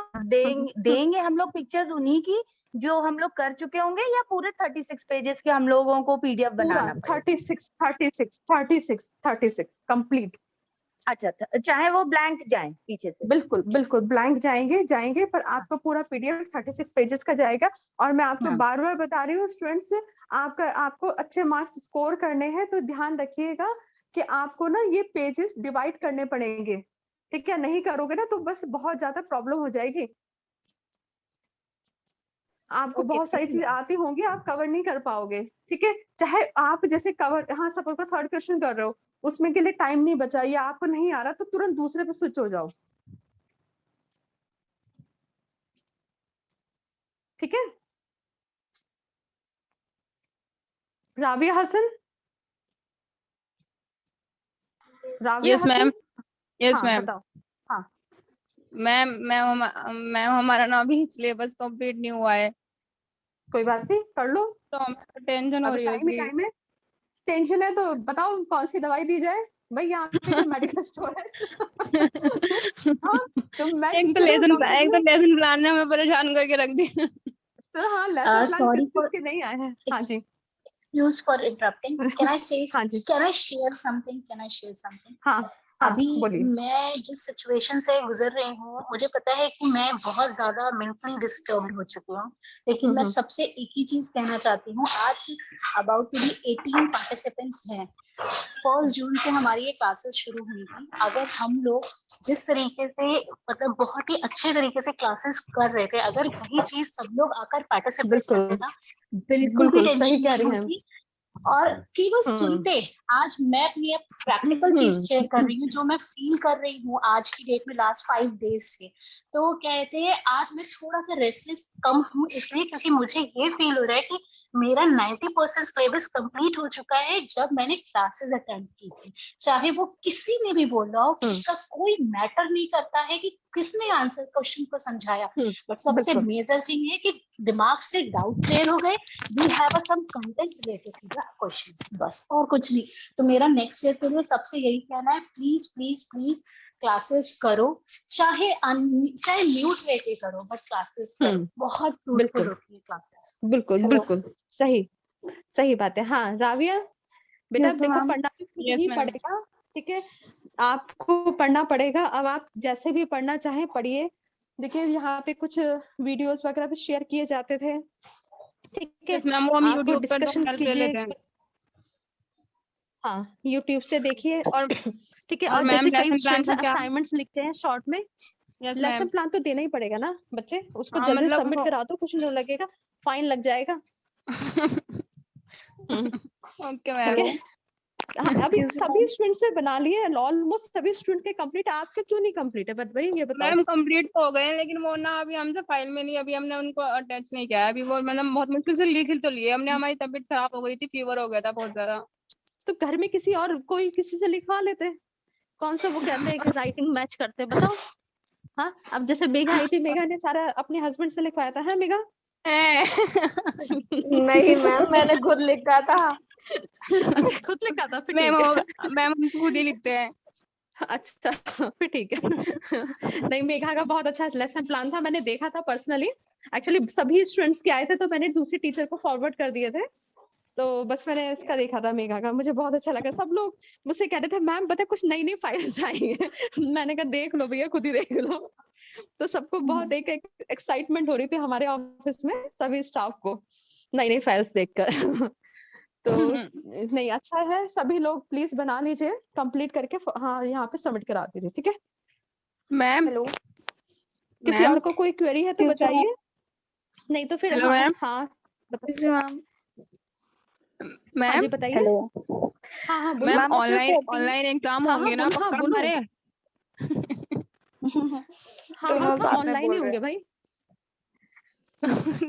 देंगे हम लोग पिक्चर्स उन्हीं की जो हम लोग कर चुके होंगे, या पूरे 36 पेजेस के हम लोगों को पीडीएफ पूरा बनाना पड़ेगा? 36 कंप्लीट। अच्छा चाहे वो ब्लैंक जाए पीछे से? बिल्कुल बिल्कुल ब्लैंक जाएंगे, पर आपका पूरा पीडीएफ 36 पेजेस का जाएगा। और मैं आपको बार बार बता रही हूँ स्टूडेंट्स, आपको अच्छे मार्क्स स्कोर करने हैं तो ध्यान रखिएगा कि आपको ना ये पेजेस डिवाइड करने पड़ेंगे, ठीक है? नहीं करोगे ना तो बस बहुत ज्यादा प्रॉब्लम हो जाएगी। आपको बहुत सारी चीजें आती होंगी, आप कवर नहीं कर पाओगे, ठीक है? चाहे आप जैसे कवर, हाँ सपोज का 3rd क्वेश्चन कर रहे हो, उसमें के लिए टाइम नहीं बचा या आपको नहीं आ रहा तो तुरंत दूसरे पे स्विच हो जाओ, ठीक है? Rabia Hasan, Rabia yes Hasan, ma'am. Yes हाँ मैम। बताओ। हाँ मैम हमारा ना अभी सिलेबस कंप्लीट नहीं हुआ है, कोई बात नहीं, कर लो, तो हमें टेंशन हो अभी रही है इसकी। टाइम है। टेंशन है तो बताओ कौन सी दवाई दी जाए भाई, यहाँ पे क्या मेडिकल स्टोर है? हाँ तो मैं एक तो टीचर हूँ, डॉक्टर हूँ। लेसन प्लान ने हमें परेशान करके रख दिया। तो हाँ लेसन प्लान Sorry किस for चीज के नहीं आए हैं? हाँ जी excuse for interrupting. Can I say? हाँ जी Can I share something? Can I share something? हाँ अभी बोलिए। मैं जिस सिचुएशन से गुजर रही हूँ, मुझे पता है कि मैं बहुत ज्यादा मेंटली डिस्टर्ब्ड हो चुकी हूँ, लेकिन मैं सबसे एक ही चीज कहना चाहती हूँ। आज अबाउट टू बी 18 पार्टिसिपेंट्स हैं। 1 जून से हमारी ये क्लासेस शुरू हुई थी। अगर हम लोग जिस तरीके से मतलब बहुत ही अच्छे तरीके से क्लासेस कर रहे थे, अगर वही चीज सब लोग आकर पार्टिसिपेट करते ना, बिल्कुल भी सही टेंशन कह रही नहीं हैं। होती और केवल सुनते। आज मैं अपनी एक प्रैक्टिकल चीज शेयर कर रही हूँ जो मैं फील कर रही हूँ आज की डेट में, लास्ट 5 डेज से। तो कहते हैं आज मैं थोड़ा सा रेस्टलेस कम हूँ, इसलिए क्योंकि मुझे ये फील हो रहा है कि मेरा 90% सिलेबस कंप्लीट हो चुका है जब मैंने क्लासेस अटेंड की थी। चाहे वो किसी ने भी बोला हो, उसका कोई मैटर नहीं करता है कि किसने आंसर क्वेश्चन को समझाया, बट सबसे मेजर थिंग है कि दिमाग से डाउट क्लियर हो गए। We have some content related to the questions, बस और कुछ नहीं। तो मेरा नेक्स्ट ईयर के लिए सबसे यही कहना है, प्लीज प्लीज प्लीज क्लासेस करो, चाहे म्यूट लेके करो, बट क्लासेस करो। बहुत फ्रूटफुल होती है क्लासेस। बिल्कुल बिल्कुल सही बात है। हाँ राविया बेटा Yes, देखो ma'am. पढ़ना भी खुद Yes, ही ma'am. पड़ेगा, ठीक है? आपको पढ़ना पड़ेगा, अब आप जैसे भी पढ़ना चाहे पढ़िए। देखिए यहाँ पे कुछ वीडियोस वगैरह भी शेयर किए जाते थे, ठीक है? Yes, ma'am, वो हम आप YouTube पर डिस्कशन हेल्प ले कीजिए, लेते हैं। हाँ YouTube से देखिए और ठीक है? और और मैम जैसे कई लेसन प्लान स्टूडेंट्स का क्या? असाइनमेंट्स लिखते हैं शॉर्ट में, यस लेसन मैम। प्लान तो देना ही पड़ेगा ना बच्चे, उसको हाँ जल्दी मतलब सबमिट करा दो, कुछ नहीं लगेगा, फाइन लग जाएगा। ओके ठीक मैम। है? हाँ, अभी सभी स्टूडेंट से बना लिए, ऑलमोस्ट सभी स्टूडेंट के कंप्लीट, आपके क्यों नहीं कंप्लीट है? बट भाई ये बताओ। मैम कंप्लीट तो हो गए हैं, लेकिन वो ना अभी हमसे फाइल में नहीं, अभी हमने उनको अटैच नहीं किया है। अभी वो मैंने बहुत मुश्किल से लिख तो लिए हमने, हमारी तबीयत खराब हो गई थी, फीवर हो गया था बहुत ज्यादा। तो घर में किसी और कोई किसी से लिखवा लेते, कौन सा वो कहते हैं कि राइटिंग मैच करते, बताओ। हाँ अब जैसे मेघा आई थी, मेघा ने सारा अपने हस्बैंड से लिखवाया था, है मेघा? नहीं मैम, मैंने खुद लिखा था। अच्छा खुद लिखा था, फिर मैम ठीक है। मैम हम खुद ही लिखते हैं। अच्छा फिर ठीक है। नहीं, मेघा का बहुत अच्छा लेसन प्लान था, मैंने देखा था पर्सनली। एक्चुअली सभी स्टूडेंट्स के आए थे तो मैंने दूसरी टीचर को फॉरवर्ड कर दिए थे, तो बस मैंने इसका देखा था मेघा का, मुझे बहुत अच्छा लगा। सब लोग मुझसे कहते थे मैम पता है कुछ नई नई फाइल्स आई हैं। मैंने कहा देख लो भैया, खुद ही देख लो। तो सबको बहुत एक एक्साइटमेंट हो रही थी हमारे ऑफिस में, सभी स्टाफ को नई नई फाइल्स देखकर। तो नहीं अच्छा है, सभी लोग प्लीज बना लीजिए, कंप्लीट करके हाँ यहाँ पे सबमिट करा दीजिए, ठीक है मैम। हेलो किसी और को कोई क्वेरी है तो Excuse me, बताइए, नहीं तो फिर हेलो हाँ मैम। हाँ excuse me, मैम। हाँ जी मैम बताइए। हेलो हाँ हाँ बोलो। मैम मैम, अपने ऑनलाइन 14 ऑनलाइन एग्जाम हाँ हाँ होंगे ना बोलो, हाँ पक्का बोलो। हमारे? हाँ दोनों हाँ साथ में ऑनलाइन बोल ही रहे होंगे हैं। भाई।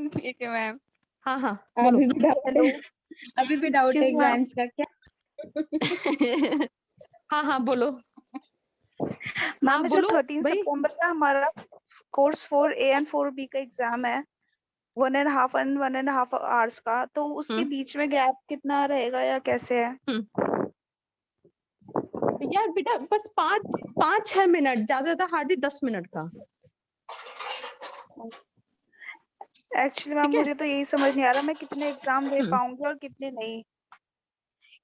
ठीक है मैम। हाँ हाँ बोलो। अभी भी डाउट हेलो है, अभी भी डाउट है Excuse me, मैम। एग्जाम्स का क्या? हाँ हाँ बोलो। मैम, हाँ जो बोलो 13 भाई। सितंबर का हमारा कोर्स 4A एंड 4B का एग्जाम है, 1.5 आवर्स का, तो उसके बीच में गैप कितना रहेगा या कैसे है? यार बेटा बस 5-6 मिनट, ज्यादा ज्यादा हार्डली 10 मिनट का। एक्चुअली मैम, ठीक है मुझे तो यही समझ नहीं आ रहा मैं कितने एग्जाम दे पाऊंगी और कितने नहीं,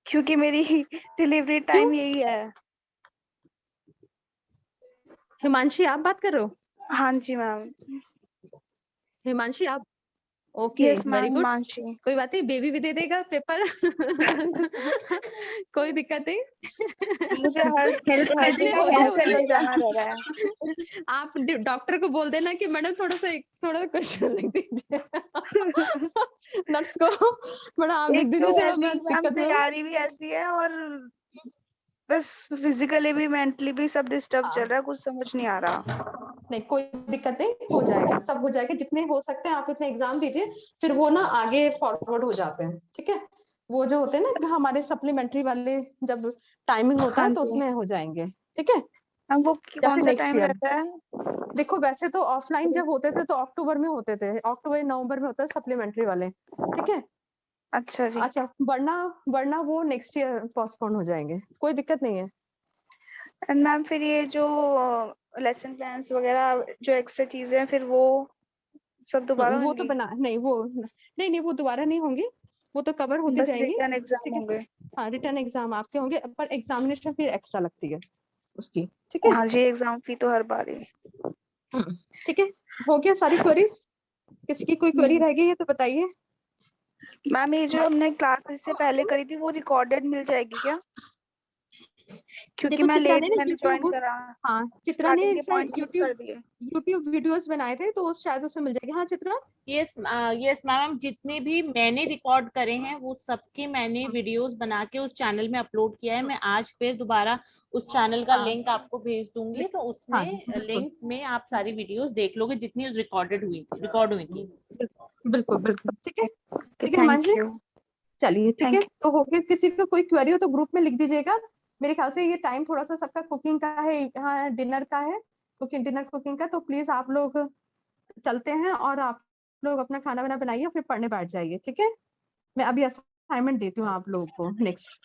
क्योंकि मेरी डिलीवरी टाइम यही है। हिमांशी आप बात कर रहे हो? हाँ जी मैम। हिमांशी आप, okay yes very ma'am, good, Himanshi. कोई बात नहीं, बेबी भी दे देगा पेपर। कोई दिक्कत नहीं। मुझे हर हेल्प कर दिन देगा, कोई ना हेल्प कोई कर चीज देगा। जाना रह रहा है। आप डॉक्टर को बोल देना कि मैडम थोड़ा सा क्वेश्चन लिख दीजिए। नर्स को मैडम आप लिख एक दीजिए, तो थोड़ा ऐसी मैं मैम, दिक्कत में हूँ। तैयारी भी ऐसी है और बस फिजिकली भी मेंटली भी सब डिस्टर्ब चल रहा है, कुछ समझ नहीं आ रहा। नहीं कोई दिक्कत नहीं, हो जाएगा, सब हो जाएगा, जितने हो सकते हैं आप उतने एग्जाम दीजिए, फिर वो ना आगे फॉरवर्ड हो जाते हैं, ठीक है। वो जो होते हैं ना हमारे सप्लीमेंट्री वाले, जब टाइमिंग होता हाँ है तो जी उसमें हो जाएंगे, ठीक है। मैम, वो या कौन फिर सा नेक्स्ट टाइम ईयर, रहता है? देखो वैसे तो ऑफलाइन जब होते थे तो अक्टूबर में होते थे, अक्टूबर नवंबर में होता है सप्लीमेंट्री वाले, ठीक है। अच्छा जी। अच्छा वरना वो नेक्स्ट ईयर पोस्टपोन हो जाएंगे, कोई दिक्कत नहीं है। एंड मैम, फिर ये जो लेसन प्लान्स वगैरह जो एक्स्ट्रा चीजें हैं, फिर वो सब दोबारा वो तो होंगी? बना नहीं, वो नहीं वो दोबारा नहीं होंगी, वो तो कवर होती बस जाएंगी, रिटर्न एग्जाम ठीक है। होंगे? हाँ रिटर्न एग्जाम आपके होंगे, पर एग्जामिनेशन फिर एक्स्ट्रा लगती है उसकी, ठीक है। हाँ जी, एग्जाम फी तो हर बार ही। ठीक है, हो गया सारी क्वेरीज? किसी की कोई क्वेरी रह गई है तो बताइए। मैम, ये जो हमने क्लासेस से पहले करी थी वो रिकॉर्डेड मिल जाएगी क्या? क्योंकि देखो मैं चित्रा लेट ने ना मैंने ज्वाइन यूट्यूब, करा, हाँ चित्रा ने स्टार्टिंग के पॉइंट्स मिस कर दिए। यूट्यूब वीडियोस बनाए थे तो शायद उसमें मिल जाएगी। हाँ चित्रा। यस यस मैम, जितने भी मैंने रिकॉर्ड करे हैं वो सबके मैंने वीडियोस बना के उस चैनल में अपलोड किया है। मैं आज फिर दोबारा उस चैनल का लिंक आपको भेज दूंगी, तो उसमें लिंक में आप सारी वीडियोस देख लोगे जितनी रिकॉर्ड हुई थी। बिल्कुल बिल्कुल ठीक है, ठीक है थैंक हिमांशी। यू। चलिए ठीक है, Thank तो हो गया, किसी को कोई क्वेरी हो तो ग्रुप में लिख दीजिएगा। मेरे ख्याल से ये टाइम थोड़ा सा सबका कुकिंग का है, हाँ डिनर का है, डिनर कुकिंग का, तो प्लीज आप लोग चलते हैं और आप लोग अपना खाना वाना बनाइए और फिर पढ़ने बैठ जाइए, ठीक है। मैं अभी असाइनमेंट देती हूँ आप लोगों को next.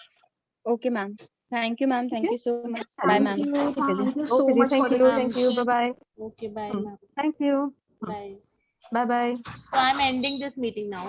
Okay ma'am, thank you ma'am, thank you so much, bye thank ma'am. You, Thank you so okay जी, much for this thank you, bye bye, okay bye ma'am, thank you, bye. Bye bye. So I'm ending this meeting now.